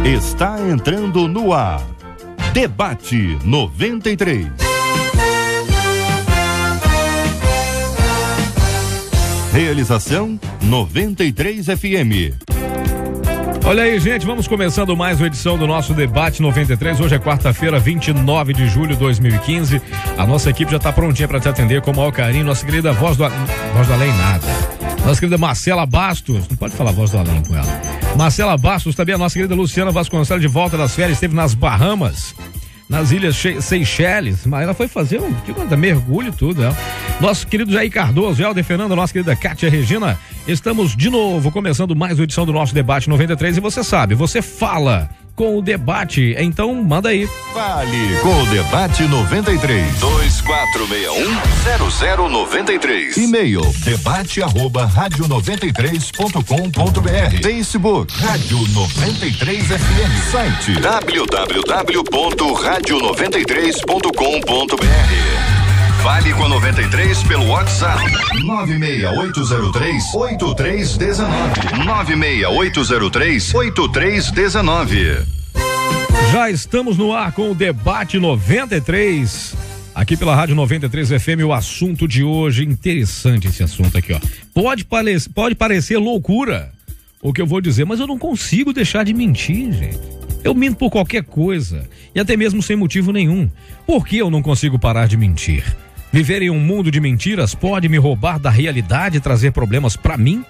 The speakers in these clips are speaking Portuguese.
Está entrando no ar. Debate 93. Realização 93 FM. Olha aí, gente, vamos começando mais uma edição do nosso Debate 93. Hoje é quarta-feira, 29 de julho de 2015. A nossa equipe já está prontinha para te atender com o maior carinho. Nossa querida voz do além nada. Nossa querida Marcela Bastos, não pode falar voz do além com ela. Marcela Bastos, também a nossa querida Luciana Vasconcelos, de volta das férias, esteve nas Bahamas, nas ilhas Seychelles, mas ela foi fazer mergulho e tudo, né? Nosso querido Jair Cardoso, Helder Fernando, nossa querida Kátia Regina, estamos de novo começando mais uma edição do nosso Debate 93 e você sabe, você fala com o debate, então manda aí. Fale com o Debate 93. 2461-0093. E-mail debate@radio93.com.br. Facebook Rádio 93 FM. Site www.radio93.com.br. Fale com a 93 pelo WhatsApp 96803-8319. 96803-8319. Já estamos no ar com o Debate 93, aqui pela Rádio 93 FM. O assunto de hoje, interessante esse assunto aqui, ó. Pode parecer loucura o que eu vou dizer, mas eu não consigo deixar de mentir, gente. Eu minto por qualquer coisa, e até mesmo sem motivo nenhum. Por que eu não consigo parar de mentir? Viver em um mundo de mentiras pode me roubar da realidade e trazer problemas pra mim?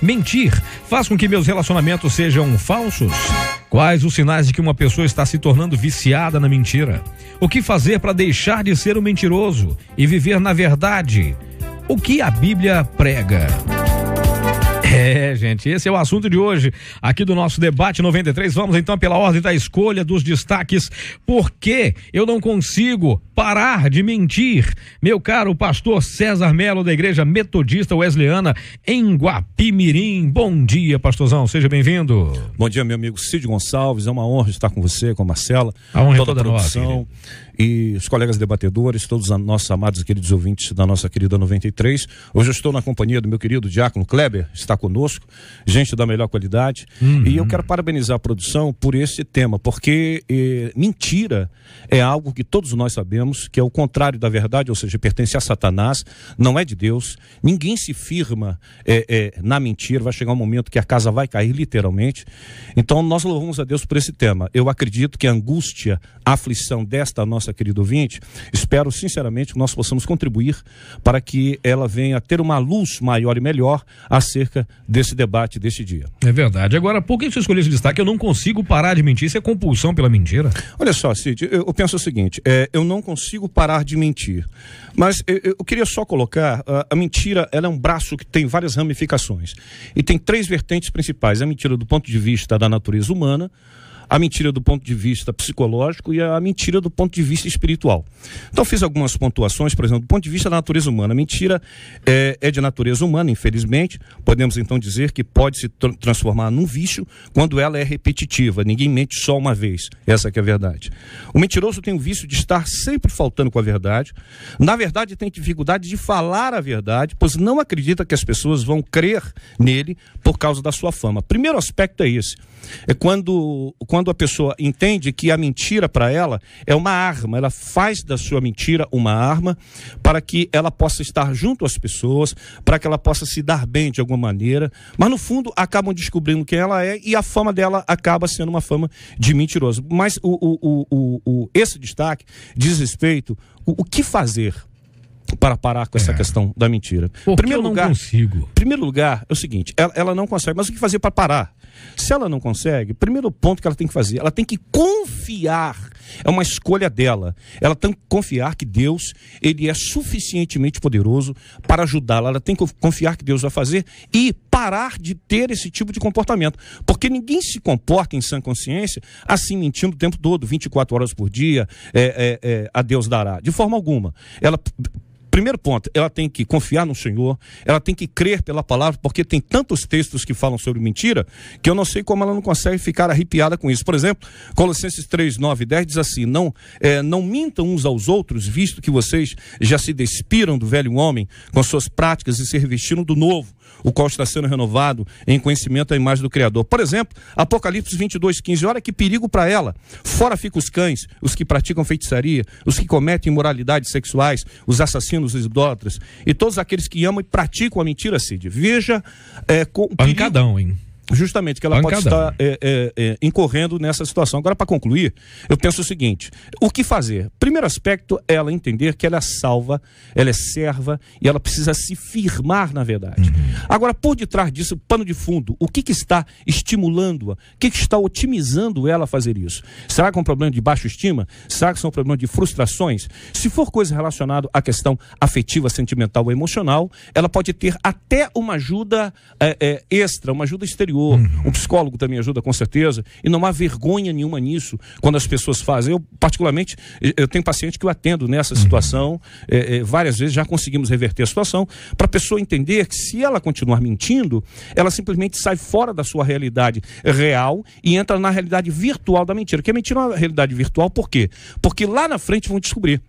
Mentir faz com que meus relacionamentos sejam falsos? Quais os sinais de que uma pessoa está se tornando viciada na mentira? O que fazer para deixar de ser um mentiroso e viver na verdade? O que a Bíblia prega? Gente, esse é o assunto de hoje, aqui do nosso Debate 93. Vamos então pela ordem da escolha dos destaques. Por que eu não consigo parar de mentir? Meu caro pastor César Melo, da Igreja Metodista Wesleyana, em Guapimirim. Bom dia, pastorzão, seja bem-vindo. Bom dia, meu amigo Cid Gonçalves, é uma honra estar com você, com a Marcela, a honra toda a produção. Nossa, e os colegas debatedores, todos os nossos amados e queridos ouvintes da nossa querida 93. Hoje eu estou na companhia do meu querido Diácono Kleber, está conosco, gente da melhor qualidade. E eu quero parabenizar a produção por esse tema, porque mentira é algo que todos nós sabemos que é o contrário da verdade, ou seja, pertence a Satanás, não é de Deus. Ninguém se firma na mentira, vai chegar um momento que a casa vai cair literalmente. Então nós louvamos a Deus por esse tema. Eu acredito que a angústia, a aflição desta nossa querida ouvinte, espero sinceramente que nós possamos contribuir para que ela venha ter uma luz maior e melhor acerca desse debate deste dia. É verdade. Agora, por que você escolheu esse destaque? Eu não consigo parar de mentir. Isso é compulsão pela mentira? Olha só, Cid, eu penso o seguinte, eu não consigo parar de mentir, mas eu queria só colocar, a mentira, ela é um braço que tem várias ramificações e tem três vertentes principais: a mentira do ponto de vista da natureza humana, a mentira do ponto de vista psicológico e a mentira do ponto de vista espiritual. Então fiz algumas pontuações, por exemplo, do ponto de vista da natureza humana. A mentira é de natureza humana, infelizmente. Podemos então dizer que pode se transformar num vício quando ela é repetitiva. Ninguém mente só uma vez, essa que é a verdade. O mentiroso tem o vício de estar sempre faltando com a verdade. Na verdade tem dificuldade de falar a verdade, pois não acredita que as pessoas vão crer nele por causa da sua fama. Primeiro aspecto é esse. É quando a pessoa entende que a mentira para ela é uma arma, ela faz da sua mentira uma arma para que ela possa estar junto às pessoas, para que ela possa se dar bem de alguma maneira, mas no fundo acabam descobrindo quem ela é e a fama dela acaba sendo uma fama de mentiroso. Mas esse destaque diz respeito o que fazer para parar com essa questão da mentira. Porque eu não consigo. Primeiro lugar, é o seguinte, ela não consegue, mas o que fazer para parar? Se ela não consegue, primeiro ponto que ela tem que fazer, ela tem que confiar, é uma escolha dela, ela tem que confiar que Deus, ele é suficientemente poderoso para ajudá-la, ela tem que confiar que Deus vai fazer e parar de ter esse tipo de comportamento, porque ninguém se comporta em sã consciência assim, mentindo o tempo todo, 24 horas por dia, a Deus dará, de forma alguma. Primeiro ponto, ela tem que confiar no Senhor, ela tem que crer pela palavra, porque tem tantos textos que falam sobre mentira, que eu não sei como ela não consegue ficar arrepiada com isso. Por exemplo, Colossenses 3, 9 e 10 diz assim, não mintam uns aos outros, visto que vocês já se despiram do velho homem com suas práticas e se revestiram do novo, o qual está sendo renovado em conhecimento à imagem do Criador. Por exemplo, Apocalipse 22:15, olha que perigo para ela. Fora ficam os cães, os que praticam feitiçaria, os que cometem imoralidades sexuais, os assassinos, os idólatras, e todos aqueles que amam e praticam a mentira, Cid. Veja com pancadão, hein? Justamente, que ela pode estar incorrendo nessa situação. Agora, para concluir, eu penso o seguinte: o que fazer? Primeiro aspecto é ela entender que ela é salva, ela é serva e ela precisa se firmar na verdade. Agora, por detrás disso, pano de fundo, o que está estimulando-a? O que está otimizando ela a fazer isso? Será que é um problema de baixa estima? Será que são um problema de frustrações? Se for coisa relacionada à questão afetiva, sentimental ou emocional, ela pode ter até uma ajuda extra, uma ajuda exterior. Um psicólogo também ajuda, com certeza, e não há vergonha nenhuma nisso quando as pessoas fazem. Eu, particularmente, eu tenho paciente que eu atendo nessa situação, várias vezes já conseguimos reverter a situação, para a pessoa entender que se ela continuar mentindo, ela simplesmente sai fora da sua realidade real e entra na realidade virtual da mentira, que a mentira é uma realidade virtual. Por quê? Porque lá na frente vão descobrir.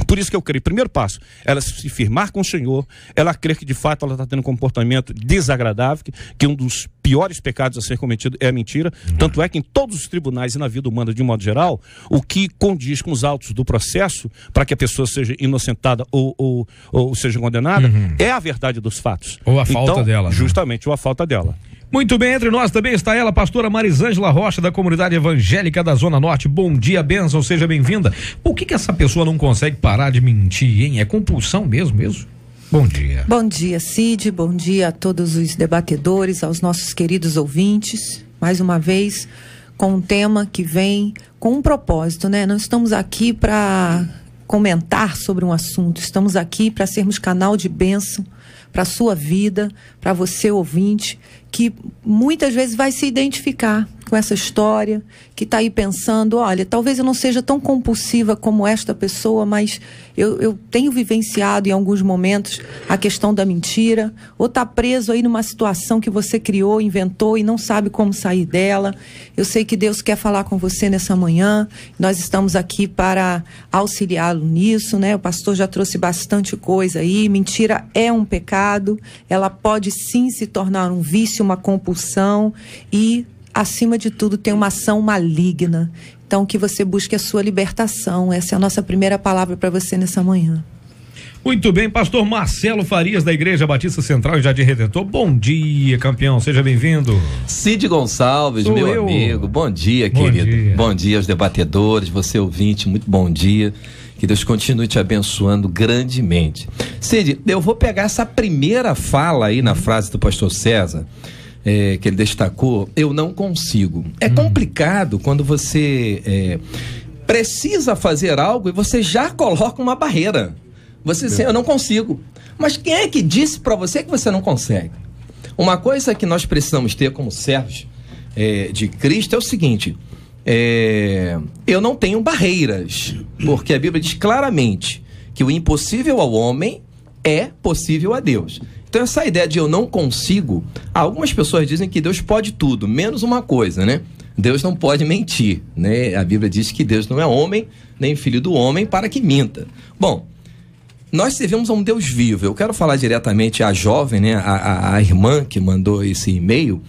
Por isso que eu creio, primeiro passo, ela se firmar com o Senhor, ela crer que de fato ela está tendo um comportamento desagradável, que um dos piores pecados a ser cometido é a mentira. Tanto é que em todos os tribunais e na vida humana de um modo geral, o que condiz com os autos do processo para que a pessoa seja inocentada ou seja condenada é a verdade dos fatos. Ou a falta dela. Justamente, ou a falta dela. Muito bem, entre nós também está ela, pastora Marisângela Rocha, da Comunidade Evangélica da Zona Norte. Bom dia, bênção, seja bem-vinda. Por que essa pessoa não consegue parar de mentir, hein? É compulsão mesmo? Bom dia. Bom dia, Cid, bom dia a todos os debatedores, aos nossos queridos ouvintes. Mais uma vez, com um tema que vem com um propósito, né? Não estamos aqui para comentar sobre um assunto, estamos aqui para sermos canal de bênção para a sua vida, para você ouvinte, que muitas vezes vai se identificar com essa história, que está aí pensando, olha, talvez eu não seja tão compulsiva como esta pessoa, mas eu tenho vivenciado em alguns momentos a questão da mentira, ou está preso aí numa situação que você criou, inventou e não sabe como sair dela. Eu sei que Deus quer falar com você nessa manhã, nós estamos aqui para auxiliá-lo nisso, né? O pastor já trouxe bastante coisa aí. Mentira é um pecado, ela pode sim se tornar um vício, uma compulsão e, acima de tudo, tem uma ação maligna. Então, que você busque a sua libertação. Essa é a nossa primeira palavra para você nessa manhã. Muito bem, pastor Marcelo Farias, da Igreja Batista Central e Jardim Redentor. Bom dia, campeão, seja bem-vindo. Cid Gonçalves, meu amigo, bom dia, querido. Bom dia aos debatedores, você ouvinte, muito bom dia. Que Deus continue te abençoando grandemente. Cid, eu vou pegar essa primeira fala aí na frase do pastor César, que ele destacou, eu não consigo. É complicado quando você precisa fazer algo e você já coloca uma barreira. Você diz, eu não consigo. Mas quem é que disse para você que você não consegue? Uma coisa que nós precisamos ter como servos de Cristo é o seguinte, eu não tenho barreiras, porque a Bíblia diz claramente que o impossível ao homem é possível a Deus. Então essa ideia de eu não consigo, algumas pessoas dizem que Deus pode tudo, menos uma coisa, né? Deus não pode mentir, né? A Bíblia diz que Deus não é homem, nem filho do homem para que minta. Bom, nós servimos a um Deus vivo. Eu quero falar diretamente à jovem, né? A irmã que mandou esse e-mail.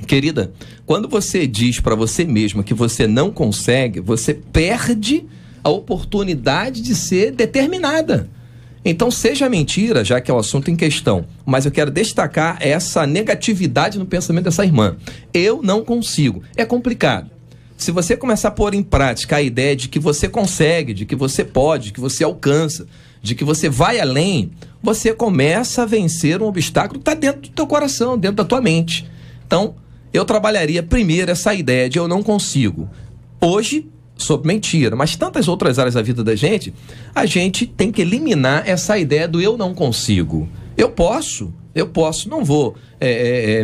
Querida, quando você diz para você mesma que você não consegue, você perde a oportunidade de ser determinada. Então, seja mentira, já que é o assunto em questão, mas eu quero destacar essa negatividade no pensamento dessa irmã. Eu não consigo. É complicado. Se você começar a pôr em prática a ideia de que você consegue, de que você pode, de que você alcança, de que você vai além, você começa a vencer um obstáculo que está dentro do teu coração, dentro da tua mente. Então, eu trabalharia primeiro essa ideia de eu não consigo. Hoje, sobre mentira, mas tantas outras áreas da vida da gente, a gente tem que eliminar essa ideia do eu não consigo. Eu posso, não vou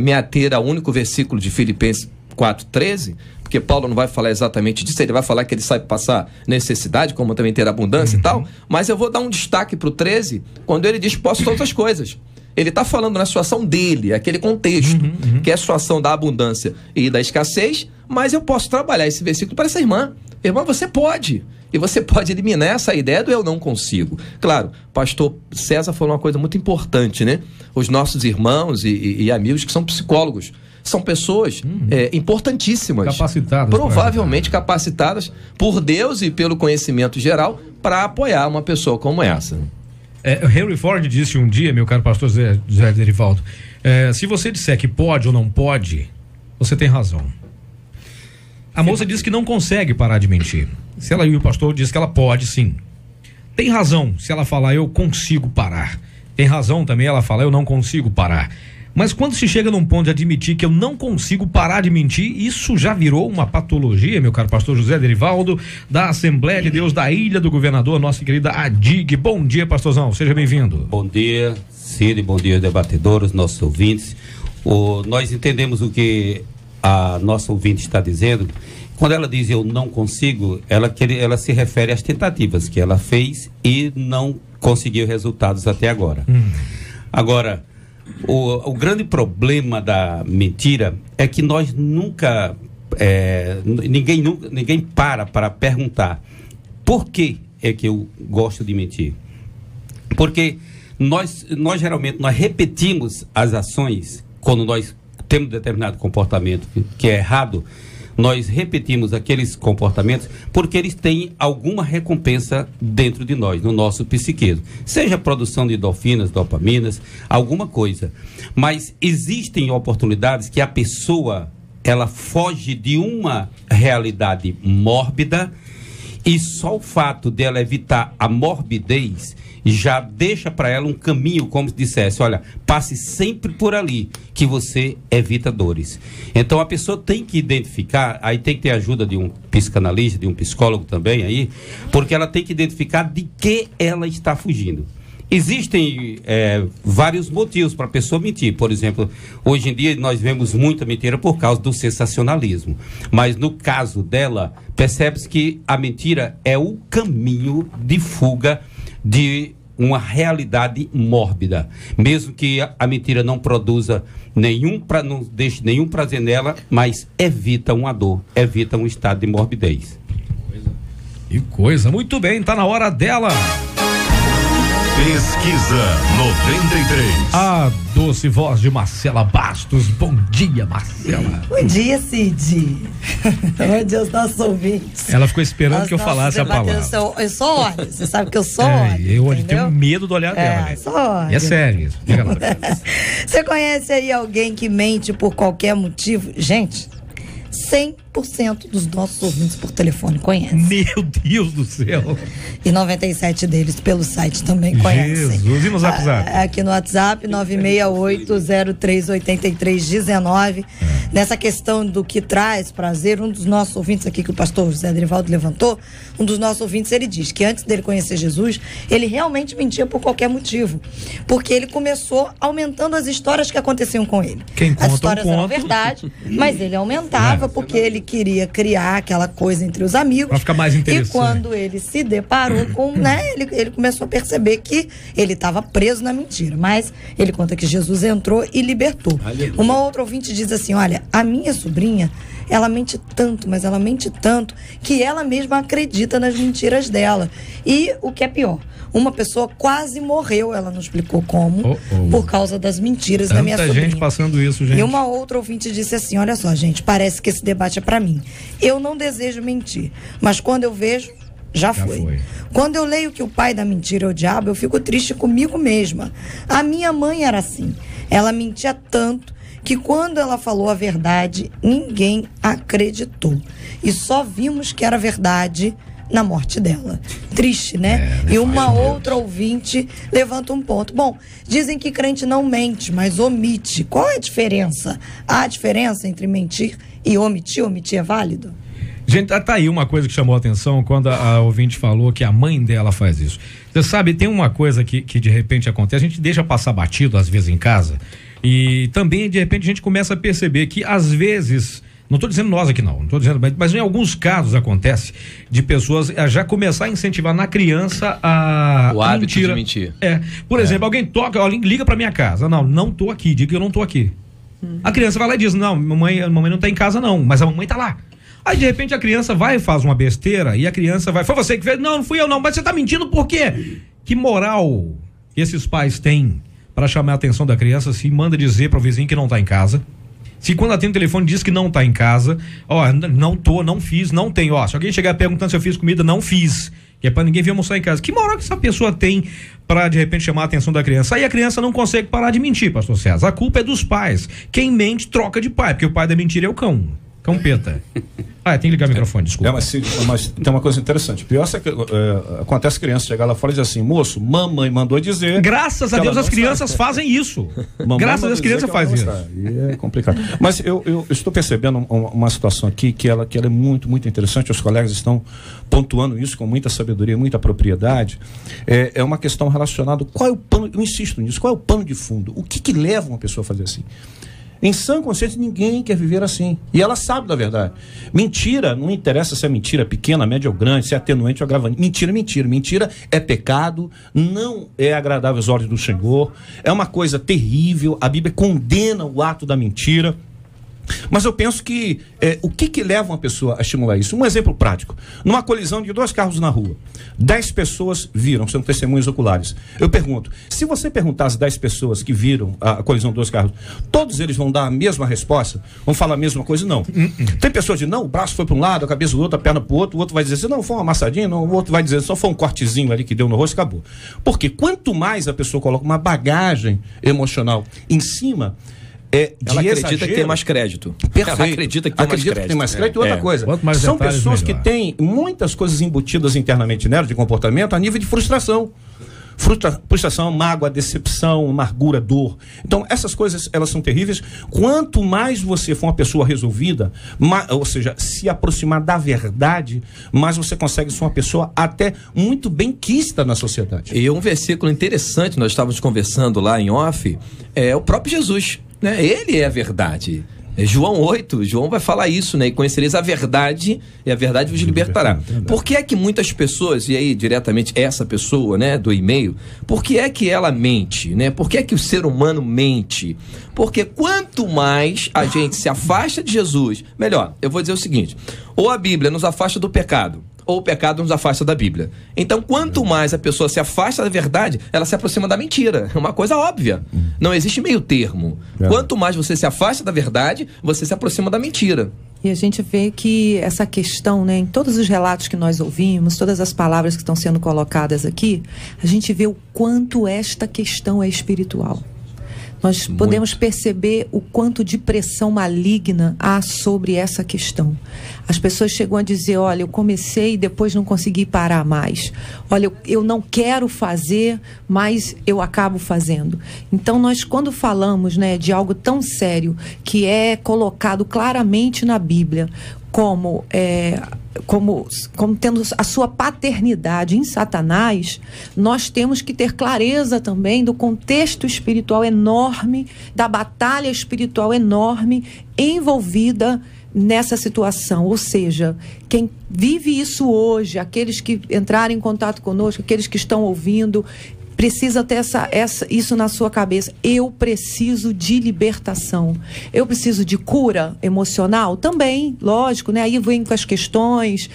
me ater ao único versículo de Filipenses 4:13, porque Paulo não vai falar exatamente disso, ele vai falar que ele sabe passar necessidade, como também ter abundância e tal, mas eu vou dar um destaque para o 13, quando ele diz posso todas as coisas. Ele está falando na situação dele, aquele contexto, que é a situação da abundância e da escassez, mas eu posso trabalhar esse versículo para essa irmã. Irmã, você pode. E você pode eliminar essa ideia do eu não consigo. Claro, pastor César falou uma coisa muito importante, né? Os nossos irmãos e amigos que são psicólogos, são pessoas importantíssimas. Capacitadas. Provavelmente capacitadas por Deus e pelo conhecimento geral para apoiar uma pessoa como essa. Henry Ford disse um dia, meu caro pastor Zé Derivaldo, se você disser que pode ou não pode, você tem razão. A moça disse que não consegue parar de mentir. Se ela e o pastor diz que ela pode, sim. Tem razão se ela falar eu consigo parar. Tem razão também ela falar eu não consigo parar. Mas quando se chega num ponto de admitir que eu não consigo parar de mentir, isso já virou uma patologia, meu caro pastor José Derivaldo, da Assembleia de Deus da Ilha do Governador, nossa querida ADIG. Bom dia, pastorzão, seja bem-vindo. Bom dia, Cid, bom dia, debatedores, nossos ouvintes. Nós entendemos o que a nossa ouvinte está dizendo. Quando ela diz eu não consigo, ela se refere às tentativas que ela fez e não conseguiu resultados até agora. Agora, o grande problema da mentira é que nós nunca, ninguém para perguntar por que é que eu gosto de mentir. Porque nós geralmente repetimos as ações quando nós temos determinado comportamento que é errado. Nós repetimos aqueles comportamentos porque eles têm alguma recompensa dentro de nós, no nosso psiquismo. Seja a produção de endorfinas, dopaminas, alguma coisa. Mas existem oportunidades que a pessoa, ela foge de uma realidade mórbida e só o fato dela evitar a morbidez já deixa para ela um caminho, como se dissesse, olha, passe sempre por ali, que você evita dores. Então a pessoa tem que identificar, aí tem que ter ajuda de um psicanalista, de um psicólogo também aí, porque ela tem que identificar de que ela está fugindo. Existem vários motivos para a pessoa mentir. Por exemplo, hoje em dia nós vemos muita mentira por causa do sensacionalismo. Mas no caso dela, percebe-se que a mentira é o caminho de fuga de uma realidade mórbida. Mesmo que a mentira não produza não deixe nenhum prazer nela, mas evita uma dor, evita um estado de morbidez. Que coisa, muito bem, tá na hora dela. Pesquisa 93. A doce voz de Marcela Bastos. Bom dia, Marcela. Bom dia, Cid. Bom dia aos nossos ouvintes. Ela ficou esperando que eu falasse a palavra. Eu sou olho, você sabe que eu sou olho. Eu tenho medo do olhar dela. Né? Sou olho. É sério isso. Diga lá. Você conhece aí alguém que mente por qualquer motivo? Gente, 100% dos nossos ouvintes por telefone conhecem. Meu Deus do céu. E 97 deles pelo site também conhecem. Jesus, e no WhatsApp? Aqui no WhatsApp, 968-038319. Nessa questão do que traz prazer, um dos nossos ouvintes aqui, que o pastor José Derivaldo levantou, um dos nossos ouvintes, ele diz que antes dele conhecer Jesus, ele realmente mentia por qualquer motivo. Porque ele começou aumentando as histórias que aconteciam com ele. As histórias eram verdade, mas ele aumentava porque ele queria criar aquela coisa entre os amigos. Pra ficar mais interessante. E quando ele se deparou com, ele começou a perceber que ele estava preso na mentira. Mas ele conta que Jesus entrou e libertou. Uma outra ouvinte diz assim, olha, a minha sobrinha, ela mente tanto, mas ela mente tanto, que ela mesma acredita nas mentiras dela. E o que é pior, uma pessoa quase morreu, ela não explicou como, por causa das mentiras da minha sobrinha. Muita gente passando isso, gente. E uma outra ouvinte disse assim, olha só, gente, parece que esse debate é pra mim. Eu não desejo mentir, mas quando eu vejo, já foi. Quando eu leio que o pai da mentira é o diabo, eu fico triste comigo mesma. A minha mãe era assim. Ela mentia tanto que quando ela falou a verdade, ninguém acreditou. E só vimos que era verdade na morte dela. Triste, né? E uma outra ouvinte levanta um ponto. Bom, dizem que crente não mente, mas omite. Qual é a diferença? Há diferença entre mentir e omitir? Omitir é válido? Gente, tá aí uma coisa que chamou a atenção quando a ouvinte falou que a mãe dela faz isso. Você sabe, tem uma coisa que de repente acontece, a gente deixa passar batido às vezes em casa, e também de repente a gente começa a perceber que às vezes, não estou dizendo nós aqui não estou dizendo, mas em alguns casos acontece de pessoas já começar a incentivar na criança o hábito de mentir. Por exemplo, alguém toca, liga para minha casa, não tô aqui, diga que eu não tô aqui. A criança vai lá e diz, não, mamãe não tá em casa não, mas a mamãe tá lá. Aí de repente a criança vai e faz uma besteira e a criança vai, foi você que fez? Não fui eu não, mas você tá mentindo por quê? Que moral esses pais têm para chamar a atenção da criança se manda dizer para o vizinho que não tá em casa? Se quando atende o telefone diz que não tá em casa, não fiz, não tem, se alguém chegar perguntando se eu fiz comida, não fiz, que é pra ninguém vir almoçar em casa. Que moral que essa pessoa tem pra de repente chamar a atenção da criança? Aí a criança não consegue parar de mentir, pastor César. A culpa é dos pais. Quem mente troca de pai, porque o pai da mentira é o cão peta. Tem que ligar o microfone, desculpa. Mas tem uma coisa interessante. Pior é que acontece a criança chegar lá fora e dizer assim, moço, mamãe mandou dizer. Graças a Deus as crianças fazem isso. Graças a Deus as crianças fazem isso. E é complicado. Mas eu estou percebendo uma situação aqui que ela é muito, muito interessante. Os colegas estão pontuando isso com muita sabedoria, muita propriedade. É uma questão relacionada. Qual é o pano? Eu insisto nisso. Qual é o pano de fundo? O que leva uma pessoa a fazer assim? Em sã consciência, ninguém quer viver assim. E ela sabe da verdade. Mentira, não interessa se é mentira pequena, média ou grande, se é atenuante ou agravante. Mentira, mentira. Mentira é pecado, não é agradável aos olhos do Senhor, é uma coisa terrível. A Bíblia condena o ato da mentira. Mas eu penso que o que leva uma pessoa a estimular isso? Um exemplo prático. Numa colisão de 2 carros na rua, 10 pessoas viram, são testemunhas oculares. Eu pergunto, se você perguntar às 10 pessoas que viram a colisão de 2 carros, todos eles vão dar a mesma resposta? Vão falar a mesma coisa? Não. Tem pessoas que dizem, não, o braço foi para um lado, a cabeça do outro, a perna para o outro vai dizer assim, não, foi uma amassadinha, não, o outro vai dizer, só foi um cortezinho ali que deu no rosto e acabou. Porque quanto mais a pessoa coloca uma bagagem emocional em cima, ela acredita que tem mais crédito. Perfeito. Ela acredita que tem mais crédito. E outra coisa, são pessoas que têm muitas coisas embutidas internamente nela, de comportamento, a nível de frustração. Frustração, mágoa, decepção, amargura, dor. Então, essas coisas, elas são terríveis. Quanto mais você for uma pessoa resolvida, ou seja, se aproximar da verdade, mais você consegue ser uma pessoa até muito bem quista na sociedade. E um versículo interessante, nós estávamos conversando lá em off, é o próprio Jesus, né? Ele é a verdade. João 8, João vai falar isso, né? E conhecereis a verdade, e a verdade vos libertará. Por que é que muitas pessoas, e aí diretamente essa pessoa, né, do e-mail, por que é que ela mente, né? Por que é que o ser humano mente? Porque quanto mais a gente se afasta de Jesus, melhor, eu vou dizer o seguinte, ou a Bíblia nos afasta do pecado, ou o pecado nos afasta da Bíblia. Então, quanto mais a pessoa se afasta da verdade, ela se aproxima da mentira. É uma coisa óbvia. Não existe meio termo. Quanto mais você se afasta da verdade, você se aproxima da mentira. E a gente vê que essa questão, né, em todos os relatos que nós ouvimos, todas as palavras que estão sendo colocadas aqui, a gente vê o quanto esta questão é espiritual. Nós podemos perceber o quanto de pressão maligna há sobre essa questão. As pessoas chegam a dizer, olha, eu comecei e depois não consegui parar mais. Olha, eu não quero fazer, mas eu acabo fazendo. Então, nós quando falamos, né, de algo tão sério, que é colocado claramente na Bíblia, como tendo a sua paternidade em Satanás, nós temos que ter clareza também do contexto espiritual enorme, da batalha espiritual enorme envolvida nessa situação. Ou seja, quem vive isso hoje, aqueles que entrarem em contato conosco, aqueles que estão ouvindo, precisa ter isso na sua cabeça. Eu preciso de libertação. Eu preciso de cura emocional? Também, lógico, né? Aí eu venho com as questões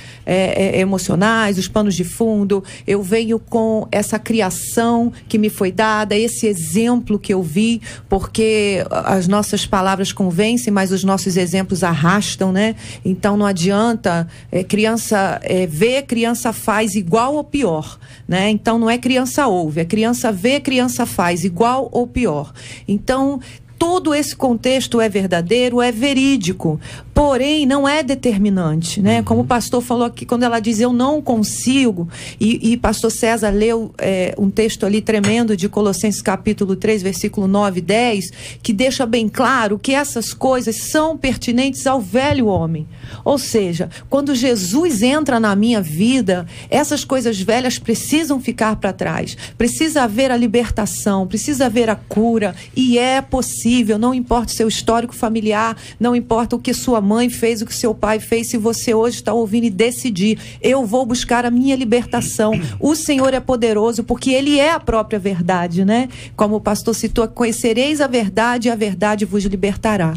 emocionais, os panos de fundo. Eu venho com essa criação que me foi dada, esse exemplo que eu vi, porque as nossas palavras convencem, mas os nossos exemplos arrastam, né? Então não adianta, criança vê, criança faz igual ou pior, né? Então não é criança ouve, é criança vê, criança faz igual ou pior. Então, todo esse contexto é verdadeiro, é verídico, porém não é determinante, né? Como o pastor falou aqui, quando ela diz eu não consigo, e pastor César leu um texto ali tremendo de Colossenses capítulo 3, versículo 9 e 10, que deixa bem claro que essas coisas são pertinentes ao velho homem. Ou seja, quando Jesus entra na minha vida, essas coisas velhas precisam ficar para trás, precisa haver a libertação, precisa haver a cura, e é possível, não importa o seu histórico familiar, não importa o que sua mãe fez, o que seu pai fez, se você hoje está ouvindo e decidir, eu vou buscar a minha libertação, o Senhor é poderoso, porque Ele é a própria verdade, né? Como o pastor citou, conhecereis a verdade e a verdade vos libertará.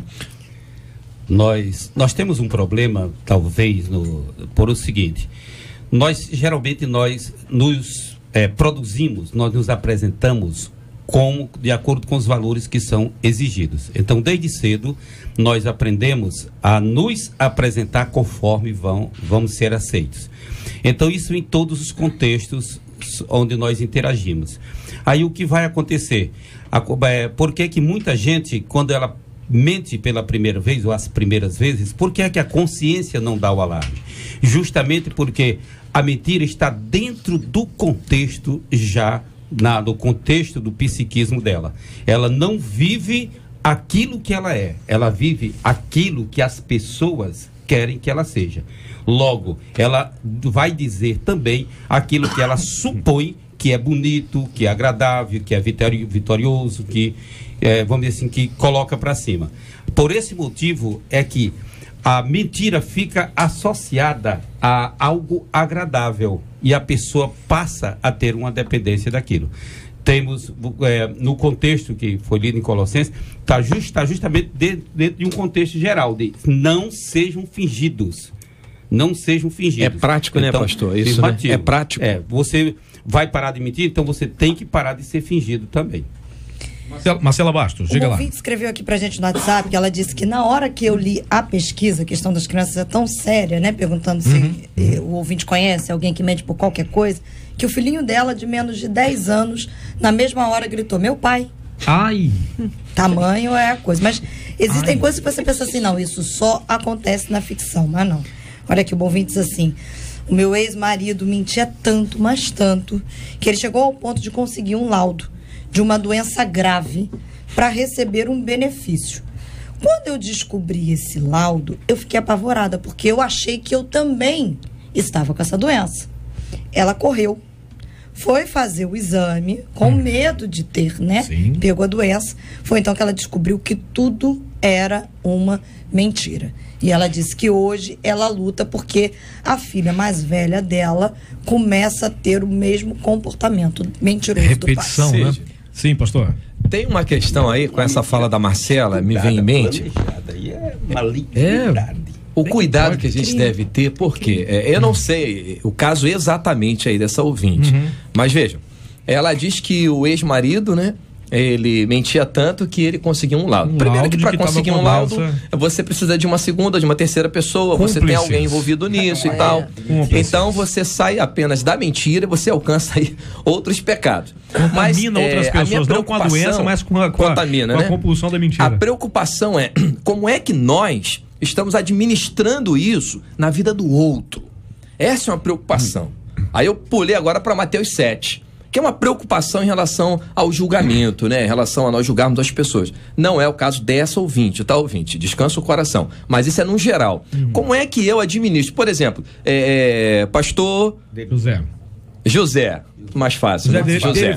Nós temos um problema, talvez, por o seguinte: geralmente nós nos produzimos, nós nos apresentamos de acordo com os valores que são exigidos. Então, desde cedo, nós aprendemos a nos apresentar conforme vamos ser aceitos. Então, isso em todos os contextos onde nós interagimos. Aí, o que vai acontecer? Por que muita gente, quando ela mente pela primeira vez, ou as primeiras vezes, por que é que a consciência não dá o alarme? Justamente porque a mentira está dentro do contexto no contexto do psiquismo dela. Ela não vive aquilo que ela é, ela vive aquilo que as pessoas querem que ela seja. Logo, ela vai dizer também aquilo que ela supõe que é bonito, que é agradável, que é vitorioso, que, vamos dizer assim, que coloca para cima. Por esse motivo é que a mentira fica associada a algo agradável e a pessoa passa a ter uma dependência daquilo. Temos, no contexto que foi lido em Colossenses, está justamente dentro de um contexto geral, de não sejam fingidos. Não sejam fingidos. É prático, então, né, pastor? Isso, né? É prático. Você vai parar de mentir, então você tem que parar de ser fingido também. Marcela Bastos, diga lá. O ouvinte escreveu aqui pra gente no WhatsApp que ela disse que na hora que eu li a pesquisa, a questão das crianças é tão séria, né? Perguntando se o ouvinte conhece alguém que mente por qualquer coisa, que o filhinho dela, de menos de 10 anos, na mesma hora gritou, meu pai. Ai! Tamanho é a coisa. Mas existem coisas que você pensa assim, não, isso só acontece na ficção, mas não. Olha aqui, o ouvinte diz assim, o meu ex-marido mentia tanto, mas tanto, que ele chegou ao ponto de conseguir um laudo de uma doença grave para receber um benefício. Quando eu descobri esse laudo, eu fiquei apavorada, porque eu achei que eu também estava com essa doença. Ela correu, foi fazer o exame, com medo de ter, né? Sim. Pegou a doença. Foi então que ela descobriu que tudo era uma mentira. E ela disse que hoje ela luta porque a filha mais velha dela começa a ter o mesmo comportamento mentiroso repetição, do pai. Né? Sim, pastor. Tem uma questão aí, com essa fala da Marcela, me vem em mente. O cuidado que a gente deve ter, porque eu não sei o caso exatamente aí dessa ouvinte, mas vejam, ela diz que o ex-marido, né, ele mentia tanto que ele conseguiu um laudo. Primeiro que para conseguir um laudo, você precisa de uma segunda, de uma terceira pessoa, você tem alguém envolvido nisso e tal. Então você sai apenas da mentira, você alcança aí outros pecados. Contamina outras pessoas, não com a doença, mas com a compulsão da mentira. A preocupação é como é que nós estamos administrando isso na vida do outro. Essa é uma preocupação. Aí eu pulei agora para Mateus 7. Que é uma preocupação em relação ao julgamento, né? Em relação a nós julgarmos as pessoas. Não é o caso dessa ouvinte, tá, ouvinte? Descansa o coração. Mas isso é no geral. Como é que eu administro? Por exemplo, pastor... José. Mais fácil. José.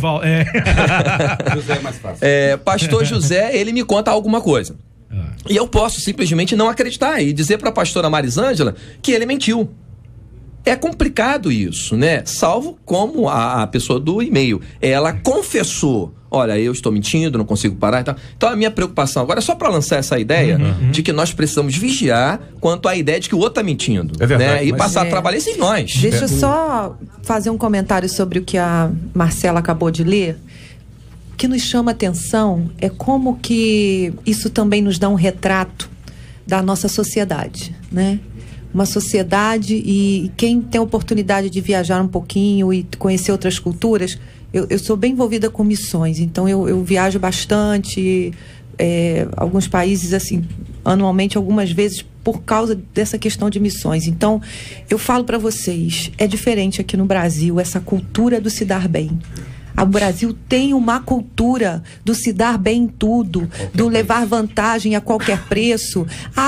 José é mais fácil. Pastor José, ele me conta alguma coisa. E eu posso simplesmente não acreditar e dizer para a pastora Marisângela que ele mentiu. É complicado isso, né? Salvo como a pessoa do e-mail. Ela confessou, olha, eu estou mentindo, não consigo parar e tal. Então a minha preocupação agora é só para lançar essa ideia de que nós precisamos vigiar quanto à ideia de que o outro está mentindo. É verdade, né? E passar a trabalhar isso em nós. Deixa eu só fazer um comentário sobre o que a Marcela acabou de ler. O que nos chama atenção é como que isso também nos dá um retrato da nossa sociedade, né? Uma sociedade, e quem tem a oportunidade de viajar um pouquinho e conhecer outras culturas, eu sou bem envolvida com missões, então eu viajo bastante, alguns países, assim, anualmente, algumas vezes, por causa dessa questão de missões. Então, eu falo para vocês, é diferente aqui no Brasil, essa cultura do se dar bem. O Brasil tem uma cultura do se dar bem em tudo, do levar vantagem a qualquer preço.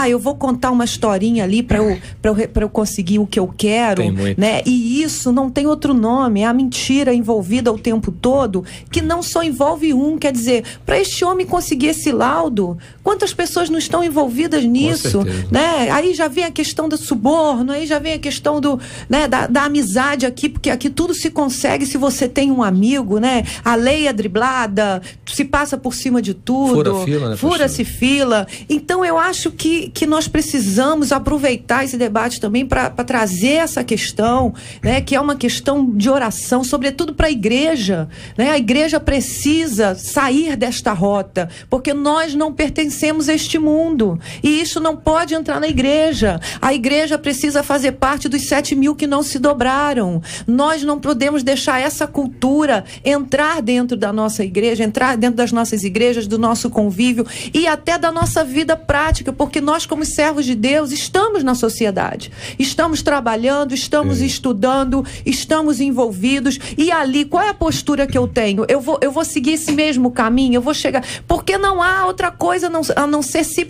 Eu vou contar uma historinha ali para eu conseguir o que eu quero, né? E isso não tem outro nome, é a mentira envolvida o tempo todo, que não só envolve quer dizer, para este homem conseguir esse laudo, quantas pessoas não estão envolvidas nisso, né? Aí já vem a questão do suborno, aí já vem a questão da amizade aqui, porque aqui tudo se consegue se você tem um amigo, amigo, né? A lei é driblada, se passa por cima de tudo. Fura fila, né? Fura-se fila. Então, eu acho que nós precisamos aproveitar esse debate também para trazer essa questão, né? Que é uma questão de oração, sobretudo para a igreja, né? A igreja precisa sair desta rota, porque nós não pertencemos a este mundo. E isso não pode entrar na igreja. A igreja precisa fazer parte dos 7 mil que não se dobraram. Nós não podemos deixar essa cultura entrar dentro da nossa igreja, entrar dentro das nossas igrejas, do nosso convívio e até da nossa vida prática, porque nós, como servos de Deus, estamos na sociedade, estamos trabalhando, estamos estudando, estamos envolvidos. E ali, qual é a postura que eu tenho? Eu vou seguir esse mesmo caminho, eu vou chegar, porque não há outra coisa a não ser se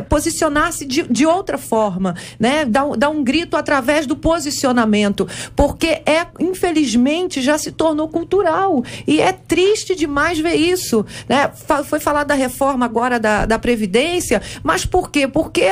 posicionar-se de outra forma, né? Dar um grito através do posicionamento, porque infelizmente já se tornou cultural e é triste demais ver isso, né? Foi falar da reforma agora da Previdência, mas por quê? Porque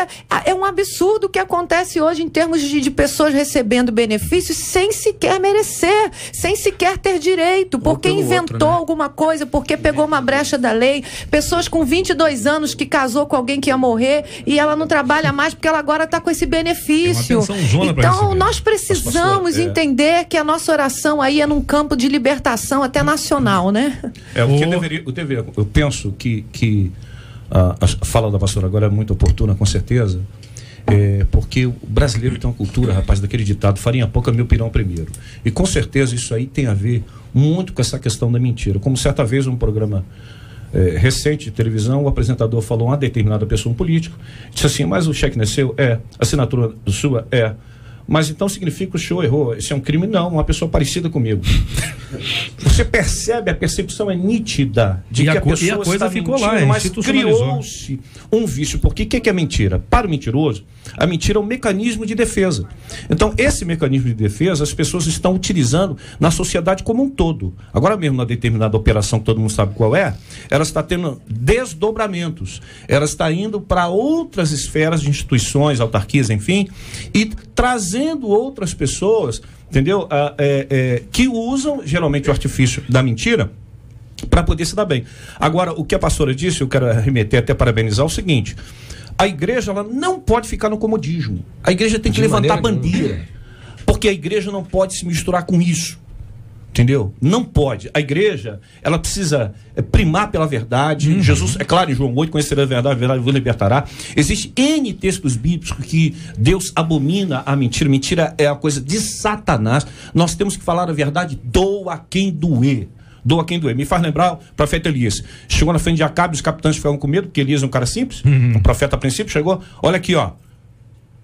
é um absurdo o que acontece hoje em termos de pessoas recebendo benefícios sem sequer merecer, sem sequer ter direito, porque inventou alguma coisa, porque pegou uma brecha da lei. Pessoas com 22 anos que casou com alguém que ia morrer e ela não trabalha mais porque ela agora está com esse benefício. Então nós precisamos entender que a nossa oração aí é num campo de libertação até nacional, né? Eu penso que a fala da pastora agora é muito oportuna, com certeza, porque o brasileiro tem uma cultura, rapaz, daquele ditado, farinha pouca, meu pirão primeiro. E com certeza isso aí tem a ver muito com essa questão da mentira. Como certa vez um programa recente de televisão, o apresentador falou a uma determinada pessoa, um político, disse assim: mas o cheque não é seu? A assinatura sua? Mas então significa que o senhor errou? Isso é um crime? Não, uma pessoa parecida comigo. Você percebe, a percepção é nítida de que a pessoa está ficou mentindo, lá, mas criou-se um vício. Porque o que é mentira? Para o mentiroso, a mentira é um mecanismo de defesa. Então, esse mecanismo de defesa as pessoas estão utilizando na sociedade como um todo. Agora mesmo, na determinada operação que todo mundo sabe qual é, ela está tendo desdobramentos. Ela está indo para outras esferas de instituições, autarquias, enfim, e trazendo outras pessoas, entendeu? Que usam geralmente o artifício da mentira para poder se dar bem. Agora, o que a pastora disse, eu quero remeter até parabenizar, é o seguinte: a igreja ela não pode ficar no comodismo. A igreja tem que levantar a bandeira, porque a igreja não pode se misturar com isso. Entendeu? Não pode. A igreja, ela precisa primar pela verdade. Jesus, é claro, em João 8, conhecerá a verdade vos libertará. Existe N textos bíblicos que Deus abomina a mentira. Mentira é a coisa de Satanás. Nós temos que falar a verdade, doa quem doer. Doa quem doer. Me faz lembrar o profeta Elias. Chegou na frente de Acabe, os capitães ficaram com medo, porque Elias é um cara simples, um profeta a princípio, chegou, olha aqui, ó.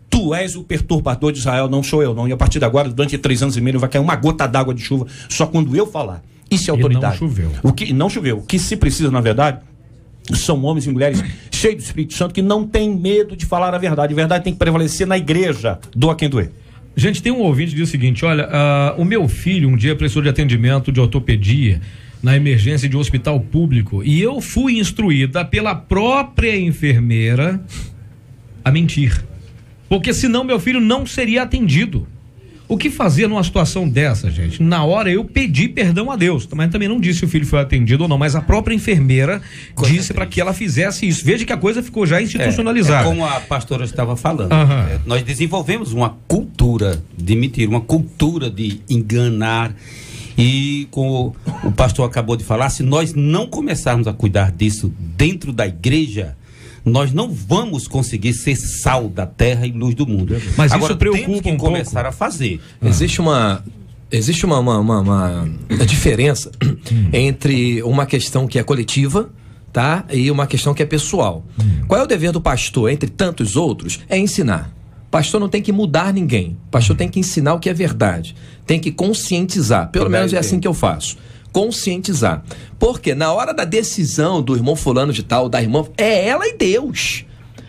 Tu és o perturbador de Israel, não sou eu, não. E a partir de agora, durante 3 anos e meio, vai cair uma gota d'água de chuva só quando eu falar. Isso é autoridade. Não choveu. O que se precisa, na verdade, são homens e mulheres cheios do Espírito Santo que não têm medo de falar a verdade. A verdade tem que prevalecer na igreja. Doa quem doer. Gente, tem um ouvinte que diz o seguinte: olha, o meu filho um dia precisou de atendimento de ortopedia na emergência de um hospital público e eu fui instruída pela própria enfermeira a mentir. Porque senão meu filho não seria atendido. O que fazer numa situação dessa, gente? Na hora eu pedi perdão a Deus, mas também não disse se o filho foi atendido ou não, mas a própria enfermeira disse para que ela fizesse isso. Veja que a coisa ficou já institucionalizada. Como a pastora estava falando, nós desenvolvemos uma cultura de mentir, uma cultura de enganar. E como o pastor acabou de falar, se nós não começarmos a cuidar disso dentro da igreja, nós não vamos conseguir ser sal da terra e luz do mundo. Mas agora isso preocupa temos que começar a fazer. Existe uma diferença entre uma questão que é coletiva, tá? E uma questão que é pessoal. Qual é o dever do pastor, entre tantos outros? É ensinar. O pastor não tem que mudar ninguém. O pastor tem que ensinar o que é verdade. Tem que conscientizar. Pelo menos é assim que eu faço. Conscientizar. Porque na hora da decisão do irmão fulano de tal, da irmã, é ela e Deus.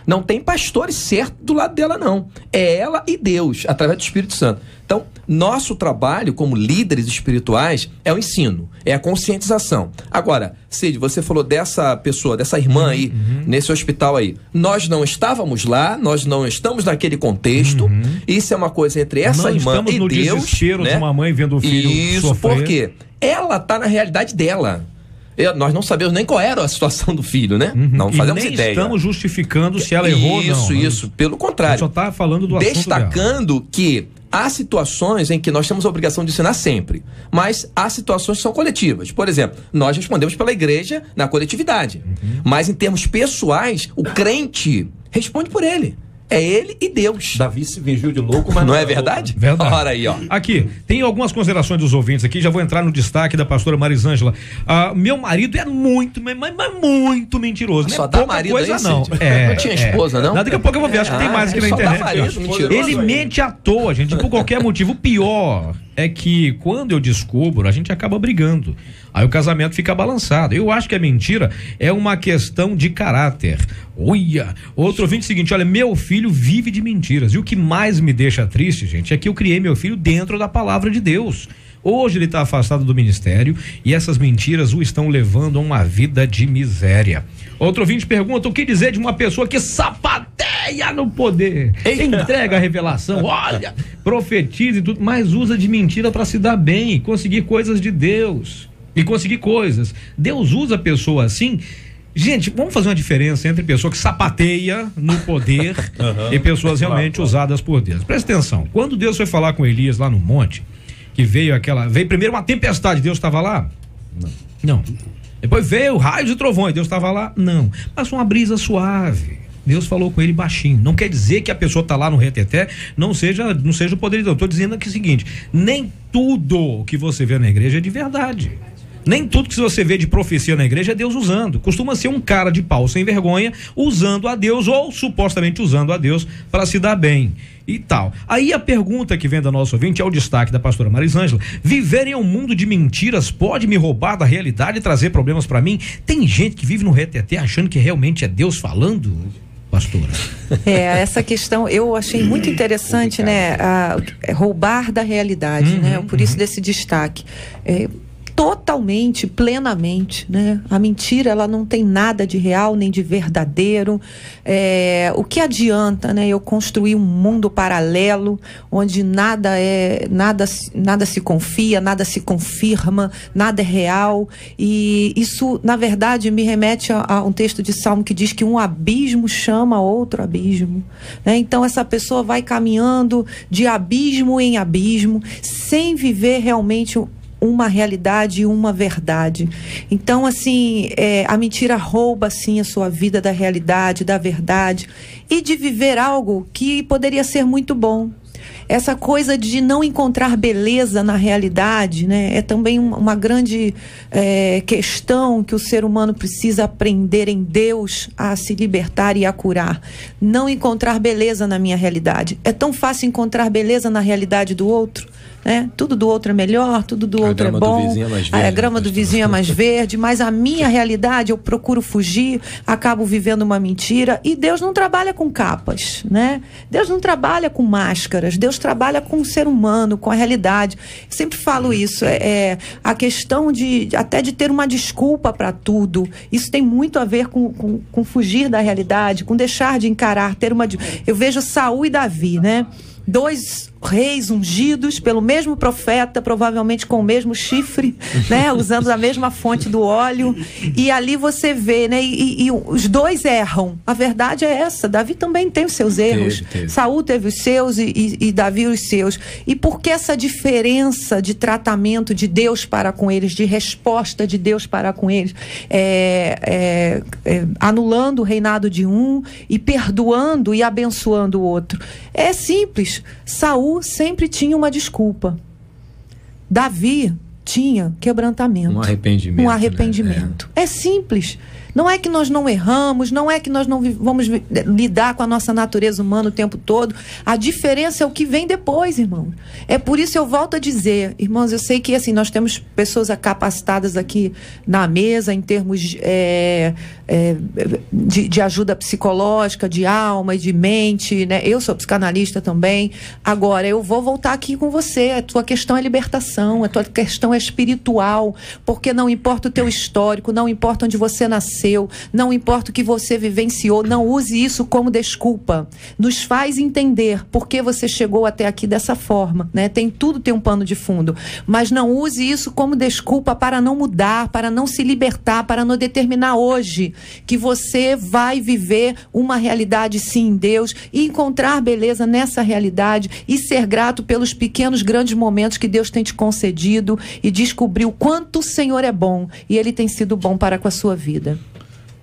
Não tem pastores certos do lado dela, não. É ela e Deus, através do Espírito Santo. Então, nosso trabalho como líderes espirituais é o ensino, é a conscientização. Agora, Cid, você falou dessa pessoa, dessa irmã aí, nesse hospital aí. Nós não estávamos lá, nós não estamos naquele contexto. Isso é uma coisa entre essa irmã e Deus. Estamos no desespero, né, de uma mãe vendo o filho Isso, sofrer. por quê? Ela está na realidade dela. Nós não sabemos nem qual era a situação do filho, né? Não fazemos ideia. Estamos justificando se ela errou ou não. Isso. Pelo contrário. Só está falando do assunto destacando que há situações em que nós temos a obrigação de ensinar sempre, mas há situações que são coletivas. Por exemplo, nós respondemos pela igreja na coletividade, mas em termos pessoais, o crente responde por ele. É ele e Deus. Davi se fingiu de louco, mas não é verdade? Verdade. Ora aí, ó. Aqui, tem algumas considerações dos ouvintes aqui, já vou entrar no destaque da pastora Marisângela. Meu marido é muito, mas muito mentiroso. Só não é dá pouca marido coisa, aí, não. Não tinha esposa, não? Daqui a pouco eu vou ver, acho que tem mais aqui na internet. Dá marido, mentiroso. Ele mente à toa, gente, por qualquer motivo. O pior é que quando eu descubro, a gente acaba brigando. Aí o casamento fica balançado. Eu acho que a mentira é uma questão de caráter. Olha, outro ouvinte seguinte, olha, meu filho vive de mentiras. E o que mais me deixa triste, gente, é que eu criei meu filho dentro da palavra de Deus. Hoje ele está afastado do ministério e essas mentiras o estão levando a uma vida de miséria. Outro ouvinte pergunta, o que dizer de uma pessoa que sapateia no poder, entrega a revelação, olha, profetiza e tudo, mas usa de mentira para se dar bem, conseguir coisas de Deus e conseguir coisas. Deus usa a pessoa assim. Gente, vamos fazer uma diferença entre pessoa que sapateia no poder e pessoas realmente usadas por Deus. Presta atenção, quando Deus foi falar com Elias lá no monte, que veio primeiro uma tempestade, Deus estava lá? Não. Depois veio raios e trovões, Deus estava lá? Não. Passou uma brisa suave, Deus falou com ele baixinho. Não quer dizer que a pessoa está lá no reteté, não seja o poder de Deus. Estou dizendo aqui o seguinte, nem tudo que você vê na igreja é de verdade. Nem tudo que você vê de profecia na igreja é Deus usando. Costuma ser um cara de pau sem vergonha usando a Deus ou supostamente usando a Deus para se dar bem e tal. Aí a pergunta que vem da nossa ouvinte é o destaque da pastora Marisângela. Viver em um mundo de mentiras pode me roubar da realidade e trazer problemas para mim? Tem gente que vive no reteté achando que realmente é Deus falando? Pastora. Essa questão eu achei muito interessante, né? Roubar da realidade, né? Por isso desse destaque. Totalmente, plenamente, né? A mentira, ela não tem nada de real nem de verdadeiro. O que adianta, né? Eu construir um mundo paralelo onde nada se confia, nada se confirma, nada é real. E isso, na verdade, me remete a um texto de Salmo que diz que um abismo chama outro abismo, né? Então essa pessoa vai caminhando de abismo em abismo, sem viver realmente uma realidade e uma verdade. Então, assim, a mentira rouba, assim, a sua vida da realidade, da verdade e de viver algo que poderia ser muito bom. Essa coisa de não encontrar beleza na realidade, né, é também uma grande questão que o ser humano precisa aprender em Deus a se libertar e a curar. Não encontrar beleza na minha realidade. É tão fácil encontrar beleza na realidade do outro, né? Tudo do outro é melhor, tudo do outro é bom. A grama do vizinho é mais verde, mas a minha realidade eu procuro fugir, acabo vivendo uma mentira. E Deus não trabalha com capas, né? Deus não trabalha com máscaras, Deus trabalha com o ser humano, com a realidade. Eu sempre falo isso, a questão até de ter uma desculpa para tudo. Isso tem muito a ver com fugir da realidade, com deixar de encarar, eu vejo Saul e Davi, né? 2 reis ungidos pelo mesmo profeta, provavelmente com o mesmo chifre, né? Usando a mesma fonte do óleo. E ali você vê, né? E os dois erram. A verdade é essa. Davi também tem os seus erros. Saul teve os seus e Davi os seus. E por que essa diferença de tratamento de Deus para com eles, de resposta de Deus para com eles? Anulando o reinado de um e perdoando e abençoando o outro. É simples. Saul sempre tinha uma desculpa. Davi tinha quebrantamento. Um arrependimento. É simples. Não é que nós não erramos, não é que nós não vamos lidar com a nossa natureza humana o tempo todo. A diferença é o que vem depois, irmãos. É por isso eu volto a dizer, irmãos, eu sei que assim, nós temos pessoas capacitadas aqui na mesa em termos de ajuda psicológica, de alma e de mente, né? Eu sou psicanalista também. Agora, eu vou voltar aqui com você. A tua questão é libertação, a tua questão é espiritual, porque não importa o teu histórico, não importa onde você nasceu, não importa o que você vivenciou, não use isso como desculpa. Nos faz entender por que você chegou até aqui dessa forma, né? Tudo tem um pano de fundo, mas não use isso como desculpa para não mudar, para não se libertar, para não determinar hoje que você vai viver uma realidade sim em Deus e encontrar beleza nessa realidade e ser grato pelos pequenos, grandes momentos que Deus tem te concedido e descobrir o quanto o Senhor é bom e Ele tem sido bom para com a sua vida.